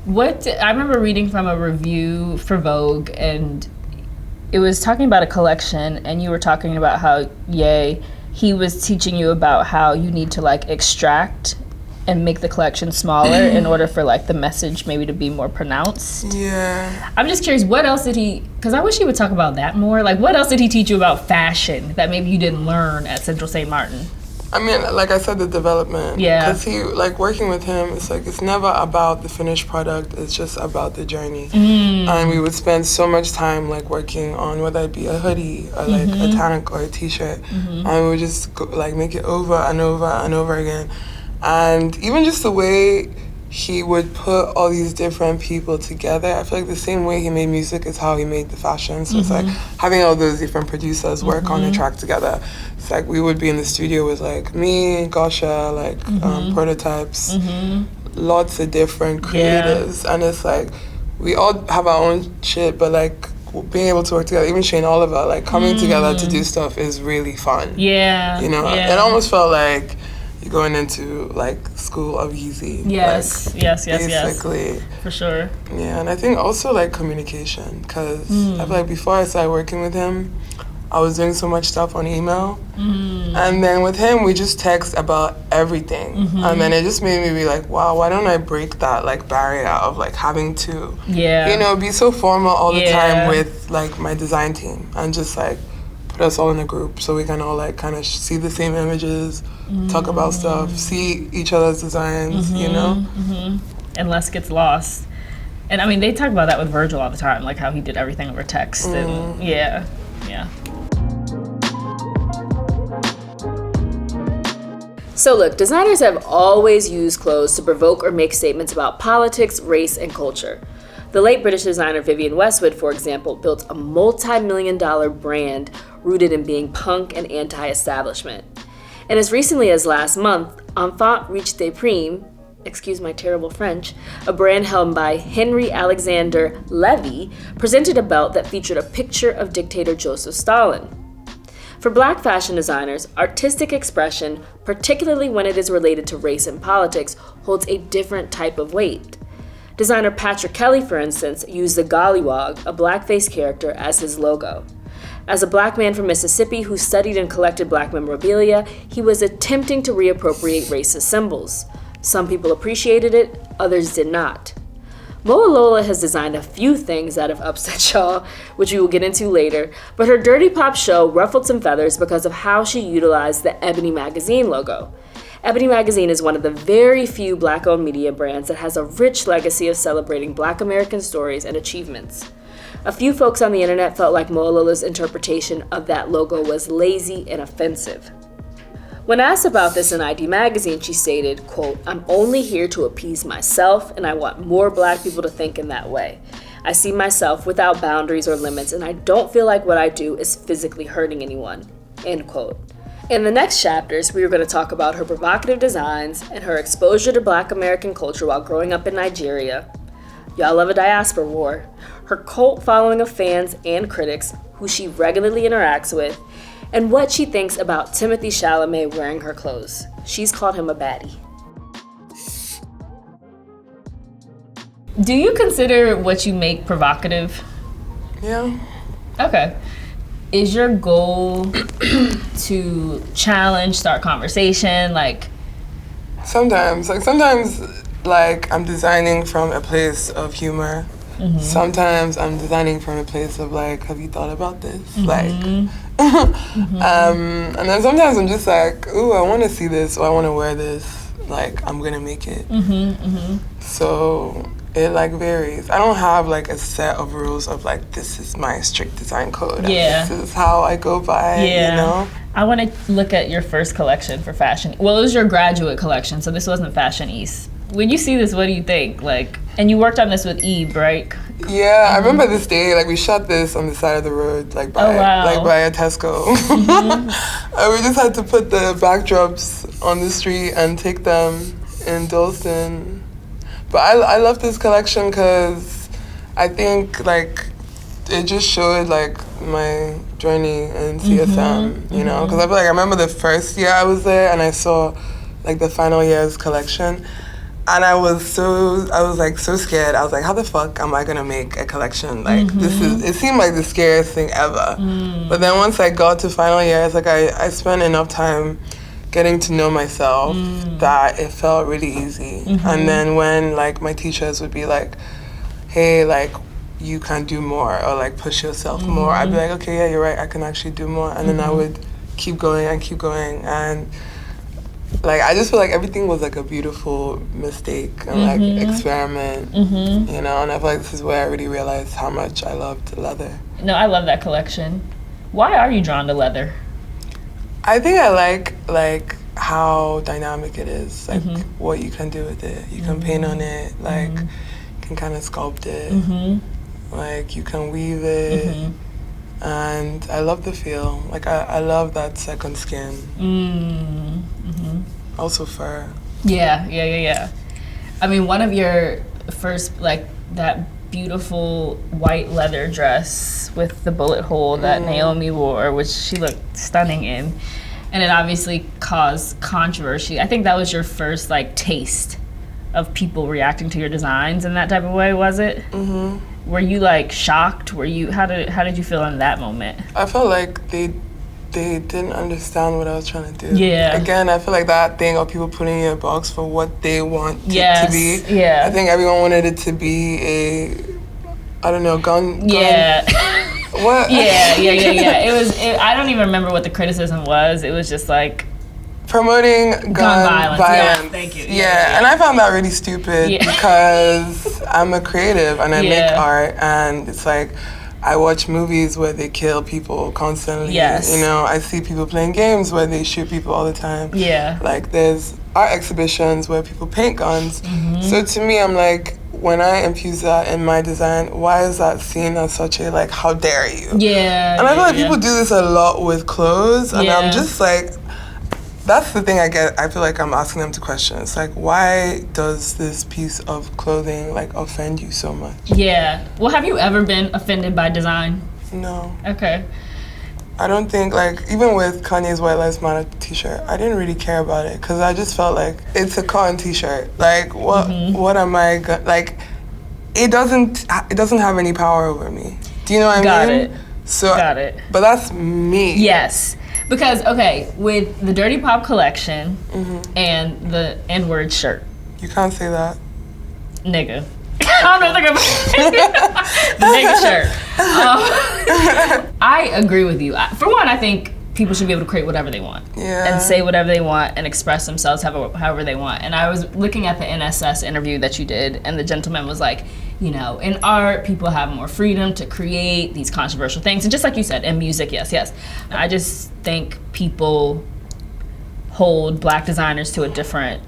Speaker 2: I remember reading from a review for Vogue, and it was talking about a collection, and you were talking about how he was teaching you about how you need to like extract and make the collection smaller in order for like the message maybe to be more pronounced.
Speaker 1: Yeah.
Speaker 2: I'm just curious, what else did because I wish he would talk about that more. Like, what else did he teach you about fashion that maybe you didn't learn at Central St. Martin?
Speaker 1: I mean, like I said, the development.
Speaker 2: Yeah.
Speaker 1: Because working with him, it's like, it's never about the finished product, it's just about the journey. And we would spend so much time like working on whether it be a hoodie or like a tunic or a t-shirt. And we would just like make it over and over and over again. And even just the way he would put all these different people together, I feel like the same way he made music is how he made the fashion. So it's like having all those different producers work on a track together. It's like we would be in the studio with like me, Gosha, like prototypes, lots of different creators. And it's like we all have our own shit, but like being able to work together, even Shane Oliver, like coming together to do stuff is really fun. It almost felt like you're going into like school of Yeezy.
Speaker 2: Yes.
Speaker 1: Basically.
Speaker 2: For sure.
Speaker 1: Yeah, and I think also like communication, because I feel like before I started working with him, I was doing so much stuff on email. And then with him, we just text about everything. And then it just made me be like, wow, why don't I break that like barrier of like having to, be so formal all the time with like my design team, and just like put us all in a group so we can all like kind of see the same images, talk about stuff, see each other's designs,
Speaker 2: And less gets lost. And I mean, they talk about that with Virgil all the time, like how he did everything over text. And yeah. So look, designers have always used clothes to provoke or make statements about politics, race, and culture. The late British designer Vivienne Westwood, for example, built a multi-million-dollar brand rooted in being punk and anti-establishment. And as recently as last month, Enfant Riche de Prime, excuse my terrible French, a brand held by Henry Alexander Levy, presented a belt that featured a picture of dictator Joseph Stalin. For Black fashion designers, artistic expression, particularly when it is related to race and politics, holds a different type of weight. Designer Patrick Kelly, for instance, used the Gollywog, a blackface character, as his logo. As a Black man from Mississippi who studied and collected Black memorabilia, he was attempting to reappropriate racist symbols. Some people appreciated it, others did not. Mowalola has designed a few things that have upset y'all, which we will get into later, but her Dirty Pop show ruffled some feathers because of how she utilized the Ebony Magazine logo. Ebony Magazine is one of the very few Black-owned media brands that has a rich legacy of celebrating Black American stories and achievements. A few folks on the internet felt like Mowalola's interpretation of that logo was lazy and offensive. When asked about this in ID Magazine, she stated, quote, "I'm only here to appease myself, and I want more Black people to think in that way. I see myself without boundaries or limits, and I don't feel like what I do is physically hurting anyone," end quote. In the next chapters, we are going to talk about her provocative designs and her exposure to Black American culture while growing up in Nigeria. Y'all love a diaspora war. Her cult following of fans and critics, who she regularly interacts with, and what she thinks about Timothy Chalamet wearing her clothes. She's called him a baddie. Do you consider what you make provocative?
Speaker 1: Yeah.
Speaker 2: Okay. Is your goal to challenge, start conversation, like?
Speaker 1: Sometimes I'm designing from a place of humor. Mm-hmm. Sometimes I'm designing from a place of like, have you thought about this? Mm-hmm. Like, and then sometimes I'm just like, ooh, I want to see this, or I want to wear this. Like, I'm gonna make it. So it like varies. I don't have like a set of rules of like, this is my strict design code.
Speaker 2: Yeah.
Speaker 1: This is how I go by.
Speaker 2: Yeah.
Speaker 1: You know.
Speaker 2: I want to look at your first collection for Fashion. Well, it was your graduate collection, so this wasn't Fashion East. When you see this, what do you think? Like, and you worked on this with Eve, right?
Speaker 1: Yeah, I remember this day. Like, we shot this on the side of the road, like by a Tesco. And we just had to put the backdrops on the street and take them in Dalston. But I love this collection because I think like it just showed like my journey in CSM. You know, because I feel like I remember the first year I was there and I saw like the final year's collection. And I was so scared. I was like, how the fuck am I gonna make a collection? Like, it seemed like the scariest thing ever. But then once I got to final year, it's like I spent enough time getting to know myself that it felt really easy. And then when like my teachers would be like, hey, like, you can do more, or like push yourself more, I'd be like, okay, yeah, you're right, I can actually do more. And then I would keep going, and like, I just feel like everything was like a beautiful mistake and like experiment, you know, and I feel like this is where I really realized how much I loved leather. No, I love that collection. Why are you drawn to leather? I think I like how dynamic it is, like what you can do with it. You can paint on it, like you can kind of sculpt it, like you can weave it. And I love the feel. Like, I love that second skin. Also fur. Yeah. I mean, one of your first, like, that beautiful white leather dress with the bullet hole that Naomi wore, which she looked stunning in. And it obviously caused controversy. I think that was your first, like, taste of people reacting to your designs in that type of way, was it? Were you like shocked? How did you feel in that moment? I felt like they didn't understand what I was trying to do. Yeah. Again, I feel like that thing of people putting in a box for what they want it to be. Yeah. I think everyone wanted it to be a, I don't know, gun. Yeah. What? Yeah. I don't even remember what the criticism was. It was just like promoting gun violence. Yeah, thank you. Yeah, and I found that really stupid because I'm a creative and I make art, and it's like I watch movies where they kill people constantly. Yes. You know, I see people playing games where they shoot people all the time. Yeah. Like there's art exhibitions where people paint guns. So to me, I'm like, when I infuse that in my design, why is that seen as such a like, how dare you? Yeah. And I feel like people do this a lot with clothes, and I'm just like, that's the thing I feel like I'm asking them to question. It's like, why does this piece of clothing like offend you so much?
Speaker 2: Yeah. Well, have you ever been offended by design?
Speaker 1: No.
Speaker 2: Okay.
Speaker 1: I don't think, like, even with Kanye's White Lives Matter t-shirt, I didn't really care about it because I just felt like it's a cotton t-shirt. Like, what am I gonna, like, it doesn't have any power over me. Do you know what I mean?
Speaker 2: Got it.
Speaker 1: So,
Speaker 2: Got it.
Speaker 1: But that's me.
Speaker 2: Yes. Because, okay, with the Dirty Pop collection and the N-word shirt.
Speaker 1: You can't say that.
Speaker 2: Nigga. I don't know if the nigga shirt. I agree with you. For one, I think people should be able to create whatever they want.
Speaker 1: Yeah.
Speaker 2: And say whatever they want and express themselves however they want. And I was looking at the NSS interview that you did, and the gentleman was like, you know, in art, people have more freedom to create these controversial things. And just like you said, in music, yes. I just think people hold Black designers to a different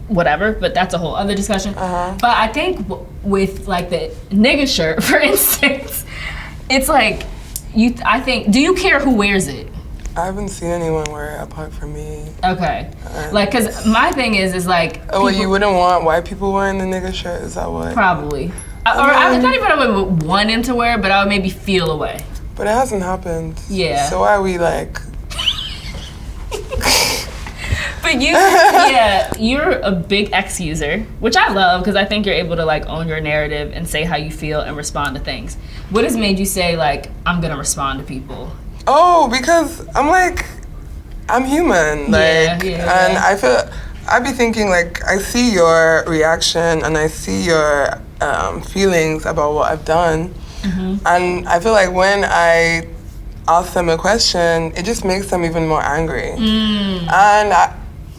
Speaker 2: whatever, but that's a whole other discussion. But I think with like the nigga shirt, for instance, it's like, do you care who wears it?
Speaker 1: I haven't seen anyone wear it apart from me.
Speaker 2: Okay. Like, cause my thing is like.
Speaker 1: Oh, well, you wouldn't want white people wearing the nigga shirt? Is that what?
Speaker 2: Probably. I was not even I would want him to wear it, but I would maybe feel away.
Speaker 1: But it hasn't happened.
Speaker 2: Yeah.
Speaker 1: So why are we like?
Speaker 2: But you're a big X user, which I love because I think you're able to like own your narrative and say how you feel and respond to things. What has made you say like, I'm gonna respond to people?
Speaker 1: Oh, because I'm human, like, and I be thinking like, I see your reaction and I see your feelings about what I've done, and I feel like when I ask them a question, it just makes them even more angry, and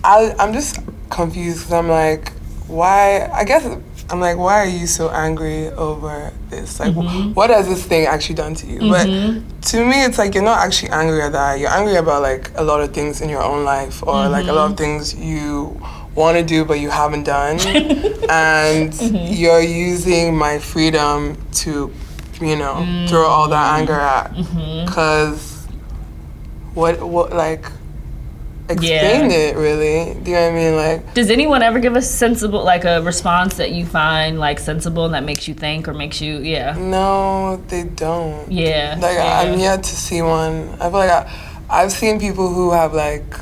Speaker 1: I'm just confused because I'm like, why? I guess I'm like, why are you so angry over this? Like, what has this thing actually done to you? But to me, it's like, you're not actually angry at that. You're angry about like a lot of things in your own life, or like a lot of things you want to do but you haven't done, and you're using my freedom to, you know, throw all that anger at. Because what like. Explain it, really. Do you know what I mean? Like,
Speaker 2: does anyone ever give a sensible, like a response that you find like sensible and that makes you think or makes you,
Speaker 1: No, they don't.
Speaker 2: Yeah.
Speaker 1: Like, I'm yet to see one. I feel like I've seen people who have like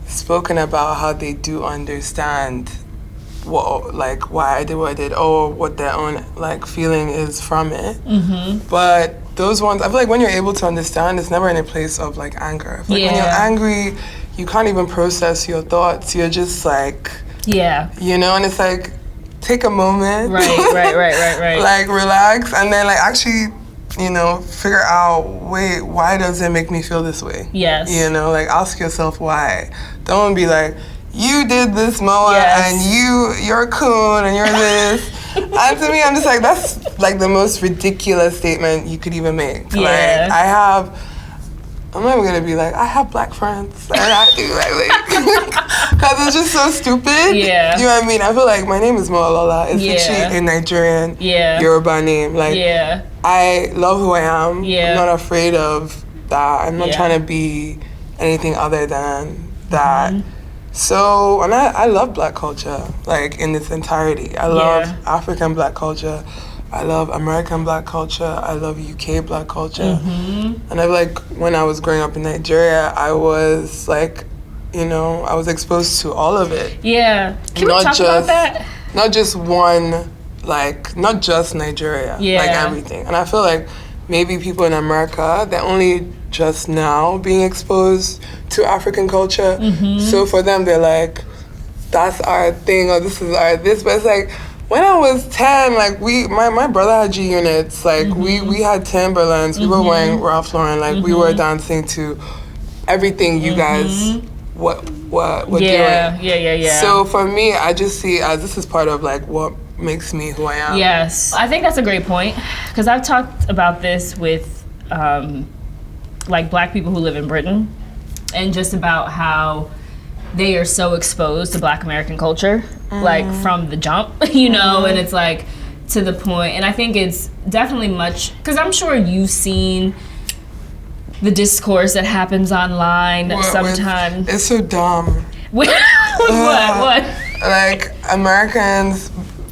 Speaker 1: spoken about how they do understand what, like, why I did what I did, or what their own like feeling is from it. But those ones, I feel like when you're able to understand, it's never in a place of like anger. I feel like when you're angry, you can't even process your thoughts. You're just like, you know, and it's like, take a moment.
Speaker 2: Right.
Speaker 1: Like, relax, and then like actually, you know, figure out, wait, why does it make me feel this way?
Speaker 2: Yes.
Speaker 1: You know, like, ask yourself why. Don't be like, you did this, Moa, and you're a coon, and you're this. And to me, I'm just like, that's like the most ridiculous statement you could even make. Like, I'm not even gonna be like, I have Black friends, and I do like, because it's just so stupid. You know what I mean? I feel like my name is Mowalola. It's actually a Nigerian Yoruba name. Like, I love who I am. I'm not afraid of that. I'm not trying to be anything other than that. So, and I love Black culture, like, in its entirety. I love African Black culture. I love American Black culture. I love UK Black culture. And I feel like when I was growing up in Nigeria, I was like, you know, I was exposed to all of it.
Speaker 2: Can we talk about that?
Speaker 1: Not just one, like, not just Nigeria, like everything. And I feel like maybe people in America, they're only just now being exposed to African culture. So for them, they're like, that's our thing, or this is our this. But it's like, when I was 10, like, my brother had G units. Like, we had Timberlands. We were wearing Ralph Lauren. Like, we were dancing to everything you guys were doing. So for me, I just see as this is part of like what makes me who I am.
Speaker 2: Yes, I think that's a great point, because I've talked about this with like Black people who live in Britain, and just about how they are so exposed to Black American culture, like from the jump, you know, and it's like to the point, and I think it's definitely much, because I'm sure you've seen the discourse that happens online that sometimes...
Speaker 1: It's so dumb.
Speaker 2: What?
Speaker 1: Like, Americans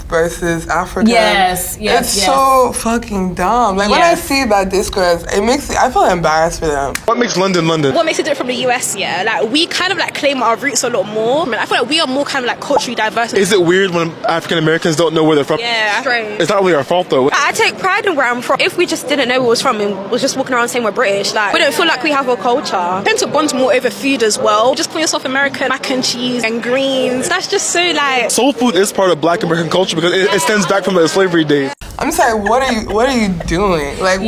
Speaker 1: versus Africans.
Speaker 2: Yes.
Speaker 1: It's so fucking dumb. Like, when I see that discourse, I feel embarrassed for them.
Speaker 4: What makes London London?
Speaker 5: What makes it different from the US, like, we kind of, like, claim our roots a lot more. I mean, I feel like we are more kind of, like, culturally diverse.
Speaker 4: Is it weird when African Americans don't know where they're from?
Speaker 5: Yeah, strange.
Speaker 4: It's not really our fault, though.
Speaker 5: I take pride in where I'm from. If we just didn't know where we're from and was just walking around saying we're British, like, we don't feel like we have a culture. We tend to bond more over food as well. Just call yourself American, mac and cheese and greens. That's just so, like...
Speaker 4: Soul food is part of Black American culture because it stems back from the slavery days.
Speaker 1: I'm just like, what are you doing? Like,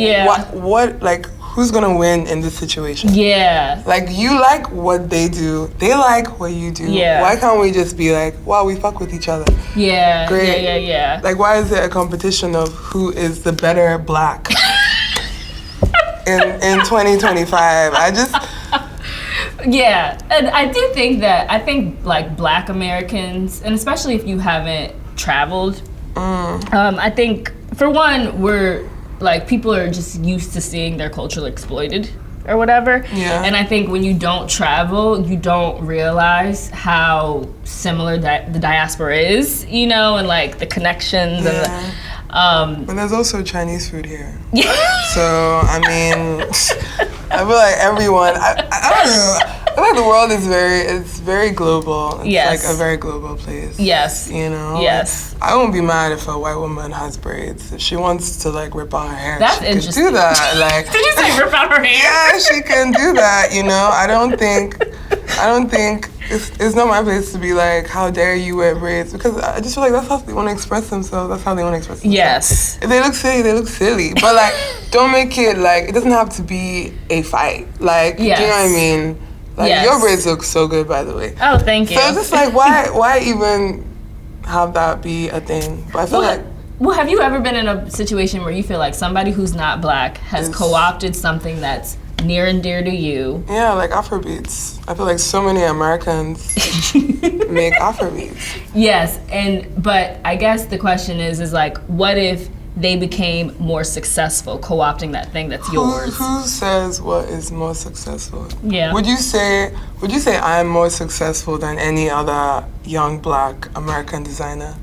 Speaker 1: what, like, who's gonna win in this situation?
Speaker 2: Yeah.
Speaker 1: Like, you like what they do, they like what you do.
Speaker 2: Yeah.
Speaker 1: Why can't we just be like, wow, we fuck with each other?
Speaker 2: Yeah.
Speaker 1: Great.
Speaker 2: Yeah.
Speaker 1: Like, why is there a competition of who is the better Black in 2025? I just...
Speaker 2: Yeah, and I do think like Black Americans, and especially if you haven't traveled, I think for one, we're like, people are just used to seeing their culture exploited or whatever.
Speaker 1: Yeah.
Speaker 2: And I think when you don't travel, you don't realize how similar that the diaspora is, you know, and like the connections and
Speaker 1: but there's also Chinese food here.
Speaker 2: Yeah.
Speaker 1: So, I mean, I feel like everyone, I don't know. I feel like the world is very global. It's like a very global place.
Speaker 2: Yes.
Speaker 1: You know?
Speaker 2: Yes.
Speaker 1: I won't be mad if a white woman has braids. If she wants to, like, rip out her hair,
Speaker 2: That's
Speaker 1: she
Speaker 2: interesting.
Speaker 1: can do that. Like,
Speaker 2: Did you say rip out her hair?
Speaker 1: yeah, she can do that, you know? I don't think it's not my place to be like, how dare you wear braids? Because I just feel like that's how they want to express themselves. That's how they want to express themselves.
Speaker 2: Yes.
Speaker 1: If they look silly, they look silly. But, like, don't make it, like, it doesn't have to be a fight. Like, do you know what I mean? Like, your braids look so good, by the way.
Speaker 2: Oh, thank you.
Speaker 1: So it's just like, why even have that be a thing? But I feel
Speaker 2: Well, have you ever been in a situation where you feel like somebody who's not Black has co-opted something that's near and dear to you?
Speaker 1: Yeah, like Afrobeats. I feel like so many Americans make Afrobeats.
Speaker 2: Yes, but I guess the question is like, what if they became more successful co-opting that thing that's yours?
Speaker 1: Who says what is more successful?
Speaker 2: Yeah.
Speaker 1: Would you say I'm more successful than any other young Black American designer?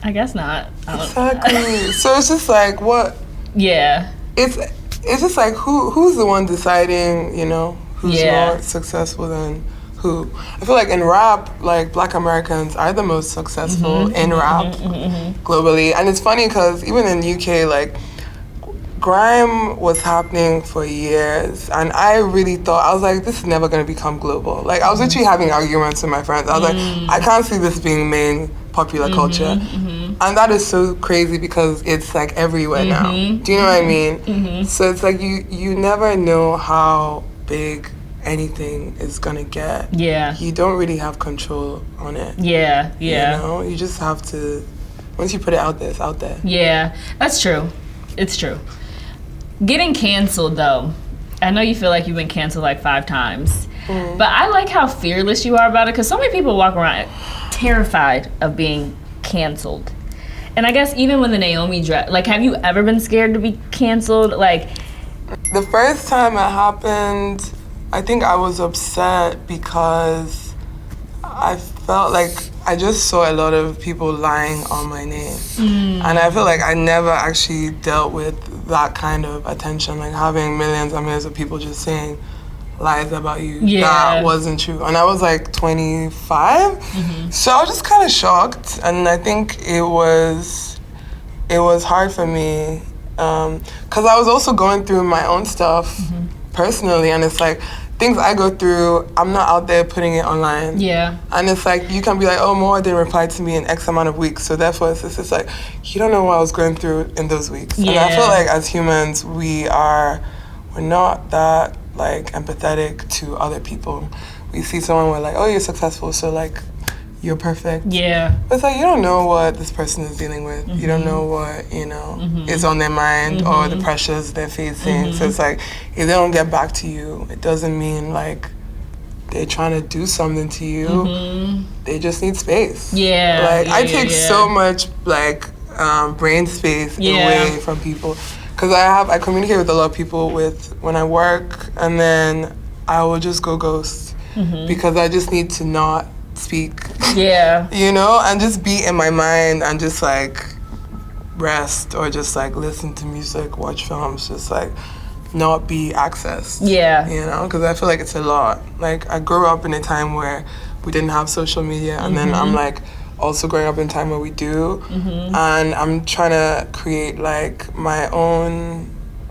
Speaker 2: I guess not.
Speaker 1: Exactly. So it's just like, what?
Speaker 2: Yeah.
Speaker 1: It's just like, who's the one deciding, you know, who's more successful than who? I feel like in rap, like, Black Americans are the most successful in rap globally. And it's funny because even in UK, like, grime was happening for years, and I really thought, I was like, this is never going to become global. Like, I was literally having arguments with my friends. I was like, I can't see this being main popular culture. And that is so crazy because it's like everywhere now. Do you know what I mean? So it's like you never know how big anything is gonna get.
Speaker 2: Yeah.
Speaker 1: You don't really have control on it.
Speaker 2: Yeah.
Speaker 1: You know? You just have to, once you put it out there, it's out there.
Speaker 2: Yeah, that's true. It's true. Getting canceled, though, I know you feel like you've been canceled like 5 times, but I like how fearless you are about it, because so many people walk around terrified of being canceled. And I guess even when the Naomi dress, like, have you ever been scared to be canceled? Like,
Speaker 1: the first time it happened, I think I was upset because I felt like I just saw a lot of people lying on my name. And I feel like I never actually dealt with that kind of attention, like having millions and millions of people just saying lies about you. That wasn't true. And I was like 25, so I was just kind of shocked. And I think it was hard for me because I was also going through my own stuff personally, and it's like things I go through, I'm not out there putting it online. Yeah. And it's like, you can be like, oh, Moa didn't reply to me in X amount of weeks, so therefore it's like, you don't know what I was going through in those weeks. And I feel like as humans, we're not that, like, empathetic to other people. We see someone, we're like, oh, you're successful, so, like, you're perfect. Yeah. But it's like, you don't know what this person is dealing with. You don't know what, you know, is on their mind or the pressures they're facing. So it's like, if they don't get back to you, it doesn't mean, like, they're trying to do something to you. They just need space. Like, I take so much, like, brain space away from people. Because because I communicate with a lot of people when I work, and then I will just go ghost because I just need to not speak.
Speaker 2: Yeah.
Speaker 1: You know, and just be in my mind and just like rest or just like listen to music, watch films, just like not be accessed.
Speaker 2: Yeah.
Speaker 1: You know, because I feel like it's a lot. Like I grew up in a time where we didn't have social media, and then I'm like also growing up in a time where we do, and I'm trying to create like my own,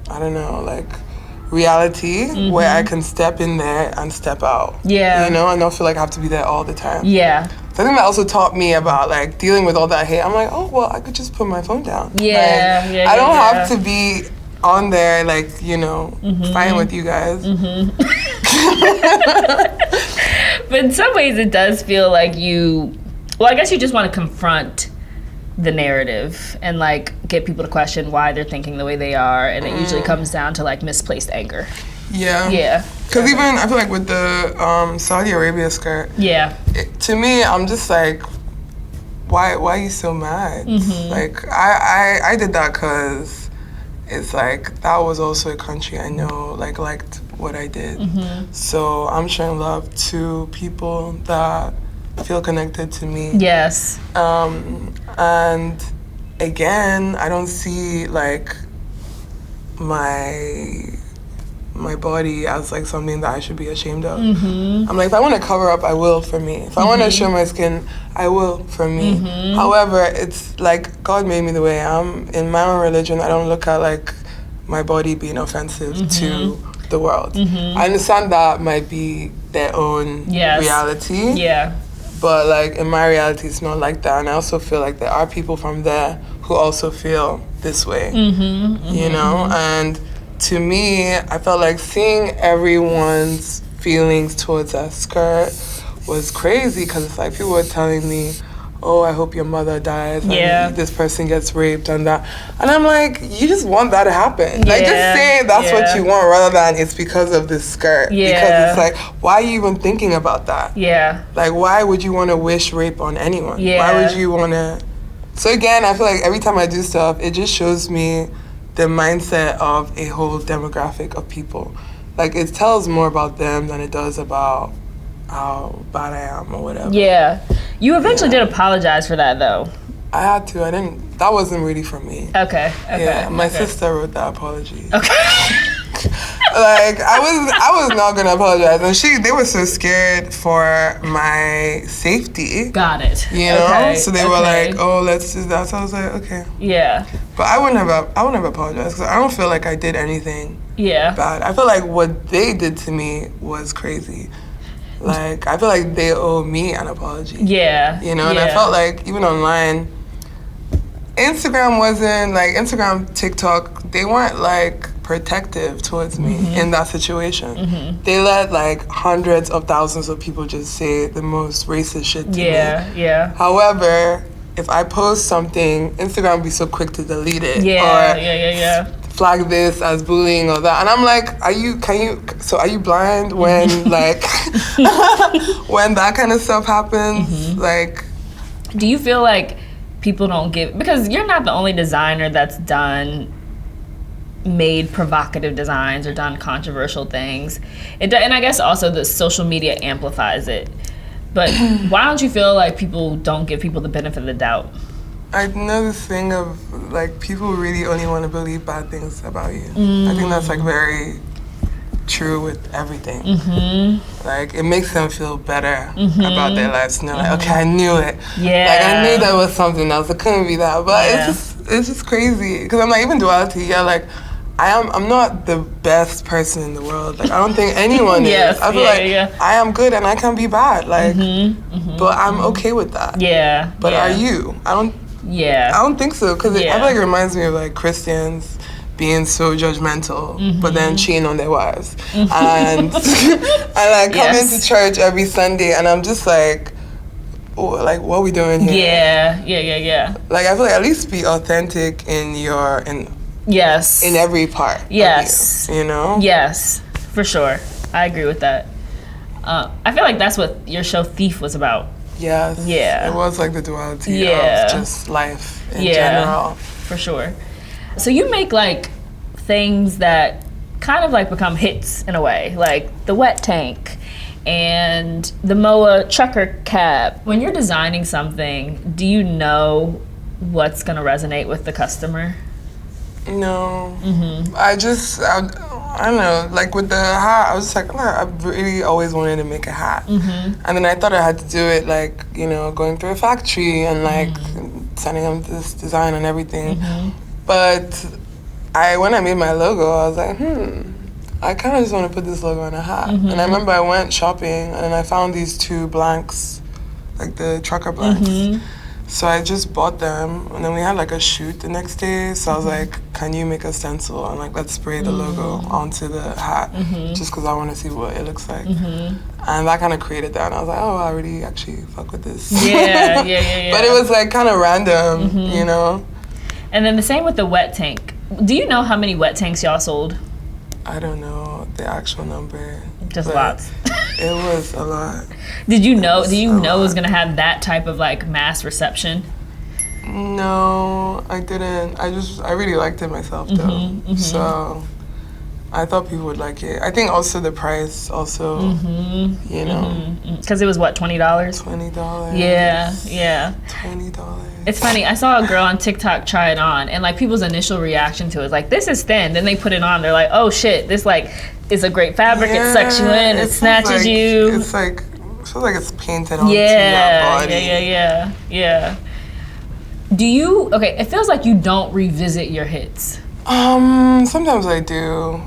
Speaker 1: I don't know, like reality where I can step in there and step out.
Speaker 2: Yeah.
Speaker 1: You know, and not feel like I have to be there all the time.
Speaker 2: Yeah.
Speaker 1: So I think that also taught me about like dealing with all that hate. I'm like, oh well, I could just put my phone down.
Speaker 2: Yeah.
Speaker 1: Like, I don't have to be on there, like, you know, fighting with you guys.
Speaker 2: But in some ways it does feel like I guess you just want to confront the narrative and like get people to question why they're thinking the way they are, and it usually comes down to like misplaced anger.
Speaker 1: Yeah.
Speaker 2: Yeah.
Speaker 1: Because even I feel like with the Saudi Arabia skirt, to me, I'm just like, why are you so mad? Like I did that because it's like that was also a country I know like liked what I did. So I'm showing love to people that feel connected to me.
Speaker 2: Yes.
Speaker 1: And again, I don't see like my body as like something that I should be ashamed of. I'm like, if I want to cover up, I will for me. If I want to show my skin, I will for me. However, it's like God made me the way I am. In my own religion, I don't look at like my body being offensive to the world. I understand that might be their own reality.
Speaker 2: Yeah.
Speaker 1: But like in my reality, it's not like that. And I also feel like there are people from there who also feel this way, you know? And to me, I felt like seeing everyone's feelings towards that skirt was crazy, because it's like people were telling me, oh, I hope your mother dies, and this person gets raped and that. And I'm like, you just want that to happen. Like, just say that's what you want rather than it's because of this skirt. Because it's like, why are you even thinking about that? Like, why would you want to wish rape on anyone? Why would you want to? So again, I feel like every time I do stuff, it just shows me the mindset of a whole demographic of people. Like, it tells more about them than it does about how bad I am or whatever.
Speaker 2: Yeah. You eventually did apologize for that, though.
Speaker 1: I had to. I didn't. That wasn't really for me.
Speaker 2: Okay.
Speaker 1: Yeah, my sister wrote that apology.
Speaker 2: Okay.
Speaker 1: Like, I was not gonna apologize, and they were so scared for my safety.
Speaker 2: Got it.
Speaker 1: You know, so they were like, "Oh, let's do that." So I was like, "Okay."
Speaker 2: Yeah.
Speaker 1: But I wouldn't have apologized, because I don't feel like I did anything bad. I feel like what they did to me was crazy. Like, I feel like they owe me an apology.
Speaker 2: Yeah.
Speaker 1: You know, and I felt like even online, Instagram, TikTok, they weren't like protective towards me in that situation. They let like hundreds of thousands of people just say the most racist shit to me.
Speaker 2: Yeah.
Speaker 1: However, if I post something, Instagram will be so quick to delete it.
Speaker 2: Yeah.
Speaker 1: Flag this as bullying or that. And I'm like, are you blind when like when that kind of stuff happens? Like,
Speaker 2: do you feel like people don't give, because you're not the only designer that's made provocative designs or done controversial things. And I guess also the social media amplifies it. But why don't you feel like people don't give people the benefit of the doubt?
Speaker 1: I know this thing of like people really only want to believe bad things about you. I think that's like very true with everything. Like, it makes them feel better about their lives. And they're like, okay, I knew it. Like, I knew there was something else. It couldn't be that. But it's just crazy. Because I'm like, even duality, like, I'm not the best person in the world. Like, I don't think anyone is. I feel like I am good and I can be bad. Like, but I'm okay with that. But are you? I don't think so, because I feel like it reminds me of like Christians being so judgmental, but then cheating on their wives, and I like come into church every Sunday, and I'm just like, oh, like, what are we doing here? Yeah. Like, I feel like at least be authentic in every part. Of you know.
Speaker 2: Yes, for sure. I agree with that. I feel like that's what your show Thief was about.
Speaker 1: Yes. Yeah. It was like the duality of just life in general.
Speaker 2: For sure. So you make like things that kind of like become hits in a way, like the wet tank and the MOA trucker cap. When you're designing something, do you know what's gonna resonate with the customer?
Speaker 1: No. I don't know, like with the hat, I was just like, I really always wanted to make a hat. And then I thought I had to do it like, you know, going through a factory and like sending them this design and everything. But when I made my logo, I was like, I kind of just want to put this logo on a hat. And I remember I went shopping and I found these 2 blanks, like the trucker blanks. So I just bought them, and then we had like a shoot the next day. So I was like, can you make a stencil and like let's spray the logo onto the hat, just because I want to see what it looks like. And that kind of created that. And I was like, oh, I really actually fuck with this.
Speaker 2: Yeah.
Speaker 1: But it was like kind of random, you know?
Speaker 2: And then the same with the wet tank. Do you know how many wet tanks y'all sold?
Speaker 1: I don't know the actual number.
Speaker 2: Just lots.
Speaker 1: It was a lot.
Speaker 2: Do you know it was gonna have that type of like mass reception?
Speaker 1: No, I didn't. I really liked it myself though. So I thought people would like it. I think also the price also, you know.
Speaker 2: Because it was what, $20?
Speaker 1: $20.
Speaker 2: Yeah.
Speaker 1: $20.
Speaker 2: It's funny, I saw a girl on TikTok try it on, and like people's initial reaction to it is like, this is thin. Then they put it on, they're like, oh shit, this like is a great fabric, it sucks you in, it snatches you.
Speaker 1: It's like, it feels like it's painted onto your body.
Speaker 2: Yeah. It feels like you don't revisit your hits.
Speaker 1: Sometimes I do,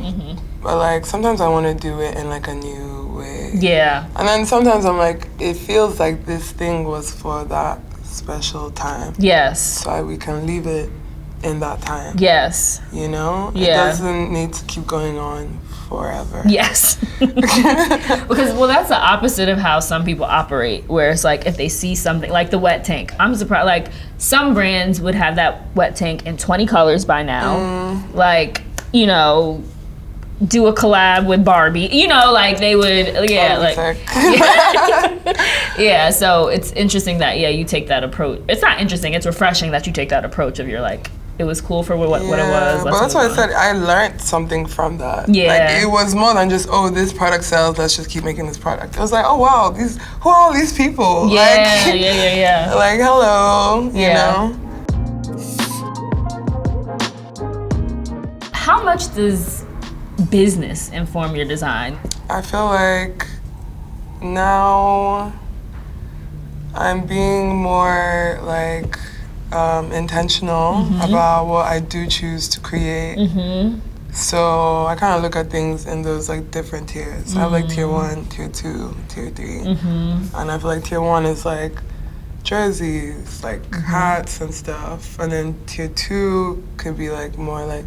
Speaker 1: but like sometimes I want to do it in like a new way.
Speaker 2: Yeah.
Speaker 1: And then sometimes I'm like, it feels like this thing was for that special time.
Speaker 2: Yes.
Speaker 1: So we can leave it in that time.
Speaker 2: Yes.
Speaker 1: You know?
Speaker 2: Yeah.
Speaker 1: It doesn't need to keep going on forever.
Speaker 2: Yes. Because, well, that's the opposite of how some people operate, where it's like if they see something, like the wet tank. I'm surprised, like some brands would have that wet tank in 20 colors by now. Like, you know, do a collab with Barbie. You know, like they would, yeah, so it's interesting that, you take that approach. It's not interesting, it's refreshing that you take that approach of you're like, it was cool for what it was.
Speaker 1: But that's why I said I learned something from that.
Speaker 2: Yeah.
Speaker 1: Like, it was more than just, oh, this product sells, let's just keep making this product. It was like, oh, wow, who are all these people?
Speaker 2: Yeah.
Speaker 1: Like, hello, you know?
Speaker 2: How much does business inform your design?
Speaker 1: I feel like now I'm being more like intentional about what I do choose to create. So I kind of look at things in those like different tiers. I have like tier 1, tier 2, tier 3. And I feel like tier 1 is like jerseys, like hats and stuff. And then tier 2 could be like more like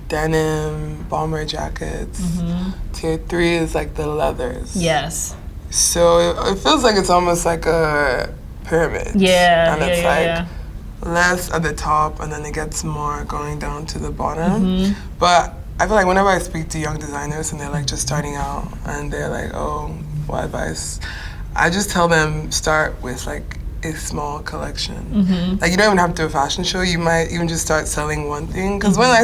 Speaker 1: denim, bomber jackets. Tier 3 is like the leathers.
Speaker 2: Yes.
Speaker 1: So it feels like it's almost like a pyramid.
Speaker 2: Yeah.
Speaker 1: And it's less at the top and then it gets more going down to the bottom. But I feel like whenever I speak to young designers and they're like just starting out and they're like, oh, what advice? I just tell them start with like a small collection. Like you don't even have to do a fashion show. You might even just start selling one thing. Because when I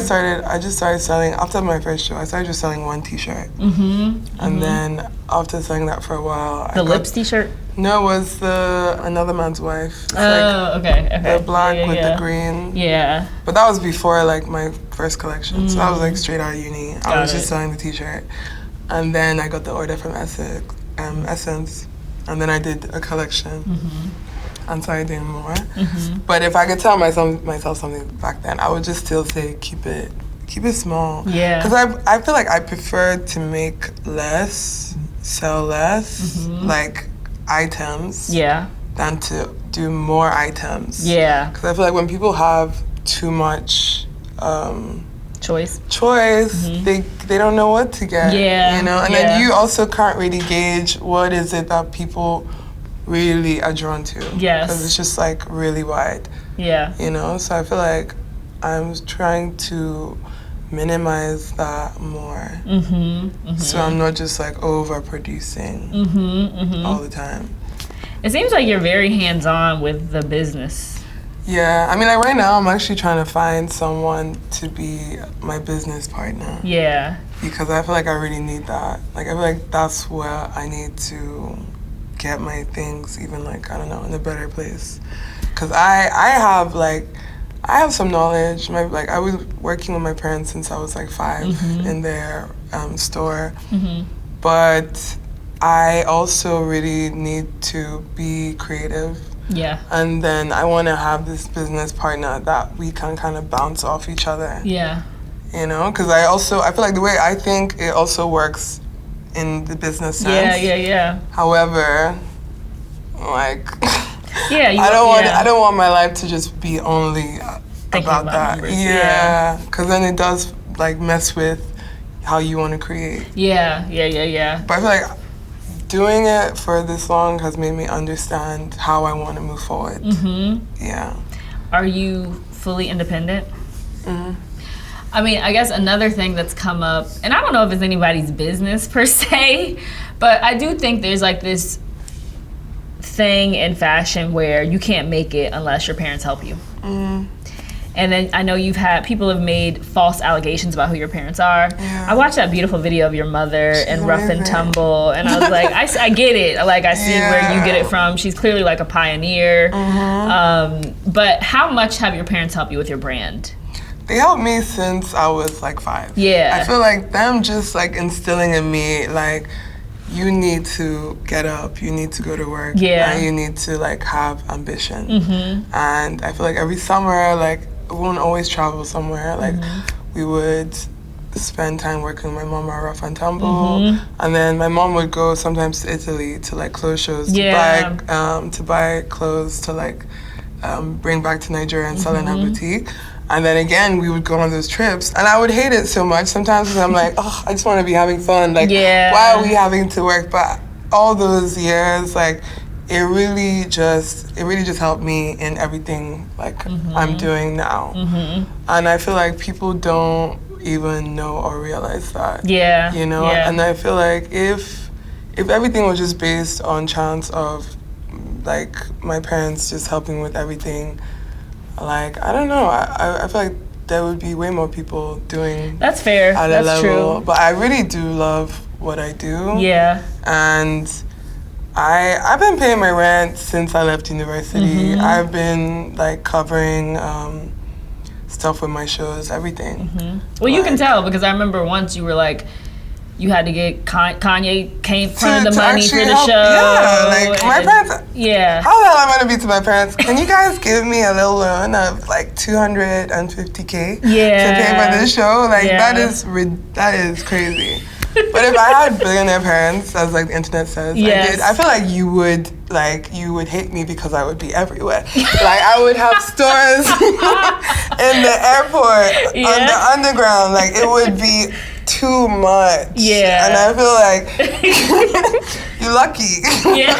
Speaker 1: just started selling, after my first show, I started just selling one t-shirt. And then after selling that for a while,
Speaker 2: The lips t-shirt?
Speaker 1: No, it was Another Man's Wife. It's
Speaker 2: okay.
Speaker 1: The black with the green.
Speaker 2: Yeah.
Speaker 1: But that was before like my first collection. So that was like straight out of uni. I was just selling the t-shirt. And then I got the order from Essence. And then I did a collection. And started doing more. But if I could tell myself something back then, I would just still say keep it small. Yeah. Because I feel like I prefer to make less, sell less, like items. Yeah. Than to do more items. Yeah. Because I feel like when people have too much choice, they don't know what to get. Yeah. You know, and then you also can't really gauge what is it that people really are drawn to. Yes. Because it's just like really wide. Yeah. You know, so I feel like I'm trying to minimize that more. So I'm not just like overproducing all the time.
Speaker 2: It seems like you're very hands-on with the business.
Speaker 1: Yeah, I mean, like right now, I'm actually trying to find someone to be my business partner.
Speaker 2: Yeah.
Speaker 1: Because I feel like I really need that. Like, I feel like that's where I need to get my things even, like, I don't know, in a better place. Because I have some knowledge. Like, I was working with my parents since I was, like, 5 in their store. But I also really need to be creative.
Speaker 2: Yeah.
Speaker 1: And then I want to have this business partner that we can kind of bounce off each other.
Speaker 2: Yeah.
Speaker 1: You know, because I feel like the way I think, it also works in the business sense.
Speaker 2: Yeah.
Speaker 1: However, like,
Speaker 2: yeah,
Speaker 1: I don't want my life to just be only about that.
Speaker 2: Numbers.
Speaker 1: Yeah, because then it does like mess with how you want to create.
Speaker 2: Yeah.
Speaker 1: But I feel like doing it for this long has made me understand how I want to move forward. Yeah.
Speaker 2: Are you fully independent? I mean, I guess another thing that's come up, and I don't know if it's anybody's business per se, but I do think there's like this thing in fashion where you can't make it unless your parents help you. And then I know people have made false allegations about who your parents are.
Speaker 1: Yeah.
Speaker 2: I watched that beautiful video of your mother and Rough and Tumble, and I was like, I get it. Like, I see where you get it from. She's clearly like a pioneer. But how much have your parents helped you with your brand?
Speaker 1: They helped me since I was like 5.
Speaker 2: Yeah.
Speaker 1: I feel like them just like instilling in me like, you need to get up, you need to go to work, and you need to like have ambition. And I feel like every summer, like, we wouldn't always travel somewhere. Like, we would spend time working with my mom at Rough and Tumble, and then my mom would go sometimes to Italy to like clothes shows to buy clothes to like bring back to Nigeria and sell in her boutique. And then again, we would go on those trips, and I would hate it so much sometimes because I'm like, oh, I just want to be having fun. Like, why are we having to work? But all those years, like, it really just helped me in everything like I'm doing now. And I feel like people don't even know or realize that. Yeah. You know, and I feel like if everything was just based on chance of like my parents just helping with everything. Like, I don't know. I feel like there would be way more people doing
Speaker 2: That's fair.
Speaker 1: at a
Speaker 2: That's
Speaker 1: level.
Speaker 2: true.
Speaker 1: But I really do love what I do.
Speaker 2: Yeah.
Speaker 1: And I've been paying my rent since I left university. I've been like covering stuff with my shows, everything.
Speaker 2: Well, you can tell because I remember once you were like, you had to get Kanye came from the money for the show.
Speaker 1: Yeah, like my parents.
Speaker 2: Yeah.
Speaker 1: How the hell am I gonna be to my parents? Can you guys give me a little loan of like $250K to pay for this show? Like that is crazy. But if I had billionaire parents, as like the internet says, I feel like you would hate me because I would be everywhere. Like I would have stores in the airport, on the underground. Like it would be too much. Yeah. And I feel like you're lucky. Yeah.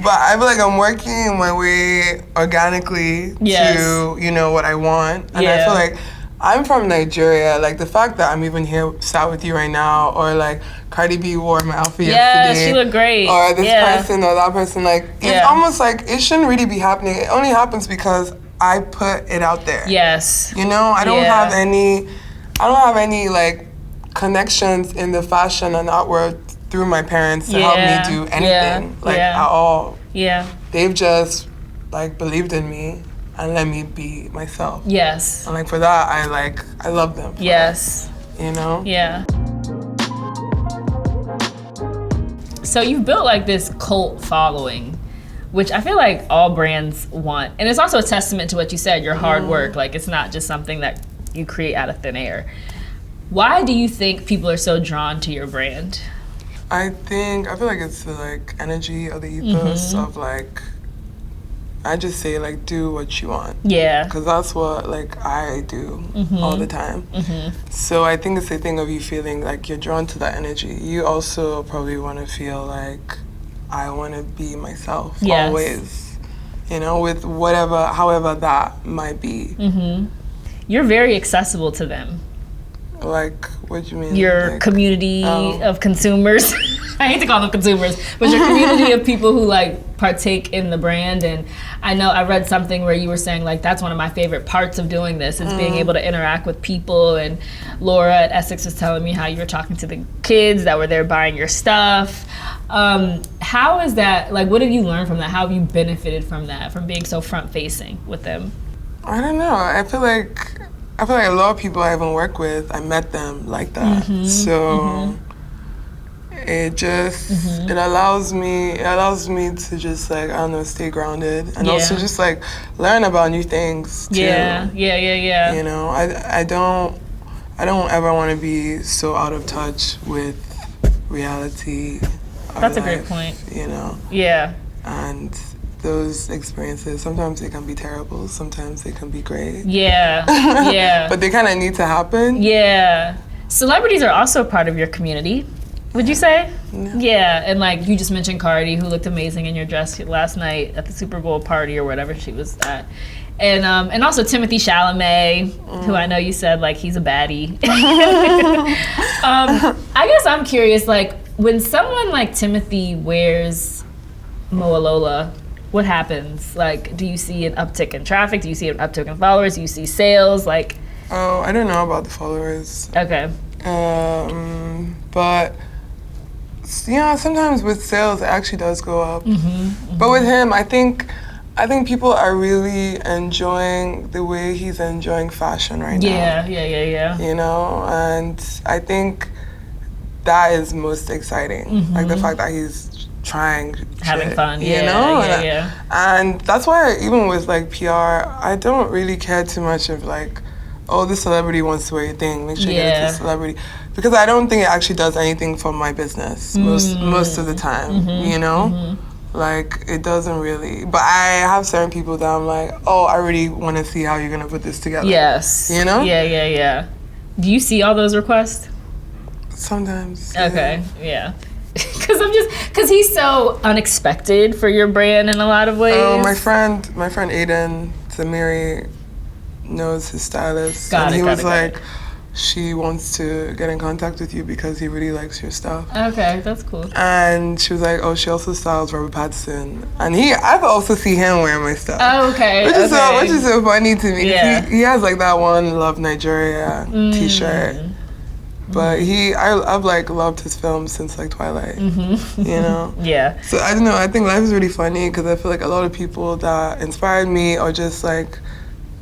Speaker 1: But I feel like I'm working my way organically to, you know, what I want. And I feel like I'm from Nigeria. Like the fact that I'm even here sat with you right now, or like Cardi B wore my outfit yesterday. Yeah, she looked great. Or this person or that person. Like it's almost like it shouldn't really be happening. It only happens because I put it out there. Yes. You know, I don't have any like connections in the fashion and artwork through my parents to help me do anything at all. Yeah. They've just like believed in me and let me be myself. Yes. And like for that I love them. Yes. That, you know? Yeah.
Speaker 2: So you've built like this cult following, which I feel like all brands want. And it's also a testament to what you said, your hard work. Like it's not just something that you create out of thin air. Why do you think people are so drawn to your brand?
Speaker 1: I feel like it's the like energy or the ethos of like, I just say like do what you want. Yeah. Because that's what like I do all the time. So I think it's the thing of you feeling like you're drawn to that energy. You also probably want to feel like I want to be myself always. You know, with however that might be. You're
Speaker 2: very accessible to them.
Speaker 1: Like, what do you mean?
Speaker 2: Your
Speaker 1: like,
Speaker 2: community of consumers. I hate to call them consumers, but your community of people who like partake in the brand. And I know I read something where you were saying like that's one of my favorite parts of doing this is being able to interact with people. And Laura at Essex was telling me how you were talking to the kids that were there buying your stuff. How is that, like, what have you learned from that? How have you benefited from that, from being so front facing with them?
Speaker 1: I don't know. I feel like a lot of people I even work with, I met them like that. So it just it allows me to just like, I don't know, stay grounded and also just like learn about new things too.
Speaker 2: Yeah.
Speaker 1: You know, I don't ever want to be so out of touch with reality.
Speaker 2: That's a great point.
Speaker 1: You know.
Speaker 2: Yeah.
Speaker 1: And those experiences, sometimes they can be terrible, sometimes they can be great.
Speaker 2: Yeah.
Speaker 1: But they kind of need to happen.
Speaker 2: Yeah. Celebrities are also part of your community, would you say? Yeah. And like you just mentioned Cardi, who looked amazing in your dress last night at the Super Bowl party or whatever she was at. And also Timothy Chalamet, who I know you said like he's a baddie. I guess I'm curious, like when someone like Timothy wears Mowalola, what happens? Like, do you see an uptick in traffic? Do you see an uptick in followers? Do you see sales? Like,
Speaker 1: oh, I don't know about the followers.
Speaker 2: Okay.
Speaker 1: But yeah, sometimes with sales it actually does go up. But with him, I think people are really enjoying the way he's enjoying fashion right now.
Speaker 2: Yeah.
Speaker 1: You know, and I think that is most exciting. Like the fact that he's trying
Speaker 2: having
Speaker 1: shit,
Speaker 2: fun,
Speaker 1: you know?
Speaker 2: Yeah.
Speaker 1: And that's why even with like PR, I don't really care too much of like, oh, this celebrity wants to wear your thing, make sure you get it to the celebrity. Because I don't think it actually does anything for my business most of the time, you know? Like, it doesn't really. But I have certain people that I'm like, oh, I really want to see how you're going to put this together.
Speaker 2: Yes.
Speaker 1: You know?
Speaker 2: Yeah. Do you see all those requests?
Speaker 1: Sometimes.
Speaker 2: Okay, yeah. Because he's so unexpected for your brand in a lot of ways.
Speaker 1: Oh, my friend Aiden Zamiri knows his stylist. And he was like, she wants to get in contact with you because he really likes your stuff.
Speaker 2: Okay, that's cool.
Speaker 1: And she was like, oh, she also styles Robert Pattinson. And I've also seen him wearing my stuff.
Speaker 2: Oh, okay.
Speaker 1: Which is so funny to me.
Speaker 2: Yeah.
Speaker 1: He has like that one Love Nigeria t-shirt. But I've like loved his films since like Twilight, you know?
Speaker 2: Yeah.
Speaker 1: So I don't know, I think life is really funny because I feel like a lot of people that inspired me or just like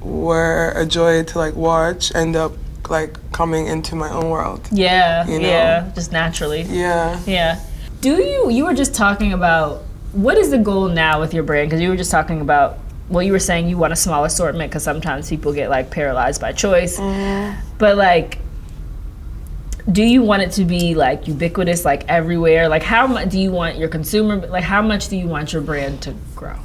Speaker 1: were a joy to like watch end up like coming into my own world.
Speaker 2: Yeah,
Speaker 1: you know?
Speaker 2: yeah, just naturally.
Speaker 1: Yeah.
Speaker 2: You were just talking about, what is the goal now with your brand? Because you were just talking about, well, you were saying you want a small assortment because sometimes people get like paralyzed by choice. But like, do you want it to be like ubiquitous, like everywhere? Like how much do you want your consumer, like how much do you want your brand to grow?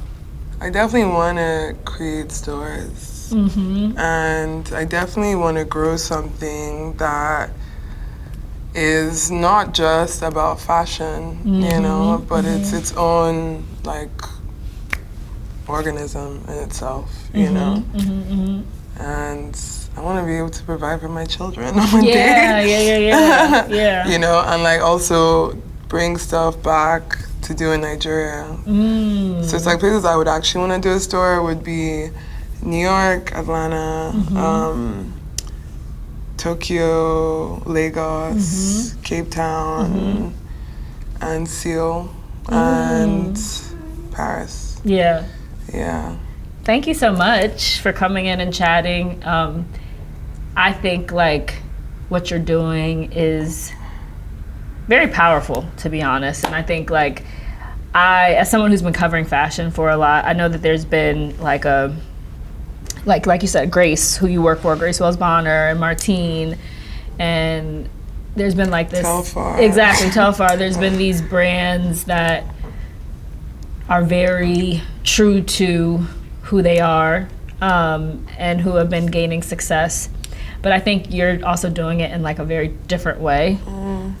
Speaker 1: I definitely want to create stores. And I definitely want to grow something that is not just about fashion, you know, but it's its own like organism in itself, you know? And I want to be able to provide for my children one day.
Speaker 2: Yeah.
Speaker 1: You know, and like also bring stuff back to do in Nigeria. So it's like places I would actually want to do a store would be New York, Atlanta, Tokyo, Lagos, Cape Town, and Seoul, and Paris.
Speaker 2: Yeah. Thank you so much for coming in and chatting. I think like what you're doing is very powerful, to be honest. And I think like as someone who's been covering fashion for a lot, I know that there's been like like you said, Grace, who you work for, Grace Wells Bonner and Martine, and there's been like this
Speaker 1: Telfar.
Speaker 2: Exactly, Telfar. There's been these brands that are very true to who they are, and who have been gaining success. But I think you're also doing it in like a very different way,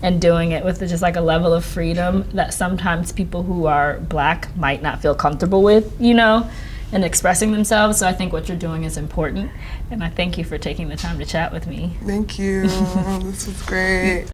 Speaker 2: and doing it with just like a level of freedom that sometimes people who are Black might not feel comfortable with, you know? and expressing themselves. So I think what you're doing is important. And I thank you for taking the time to chat with me.
Speaker 1: Thank you. This was great.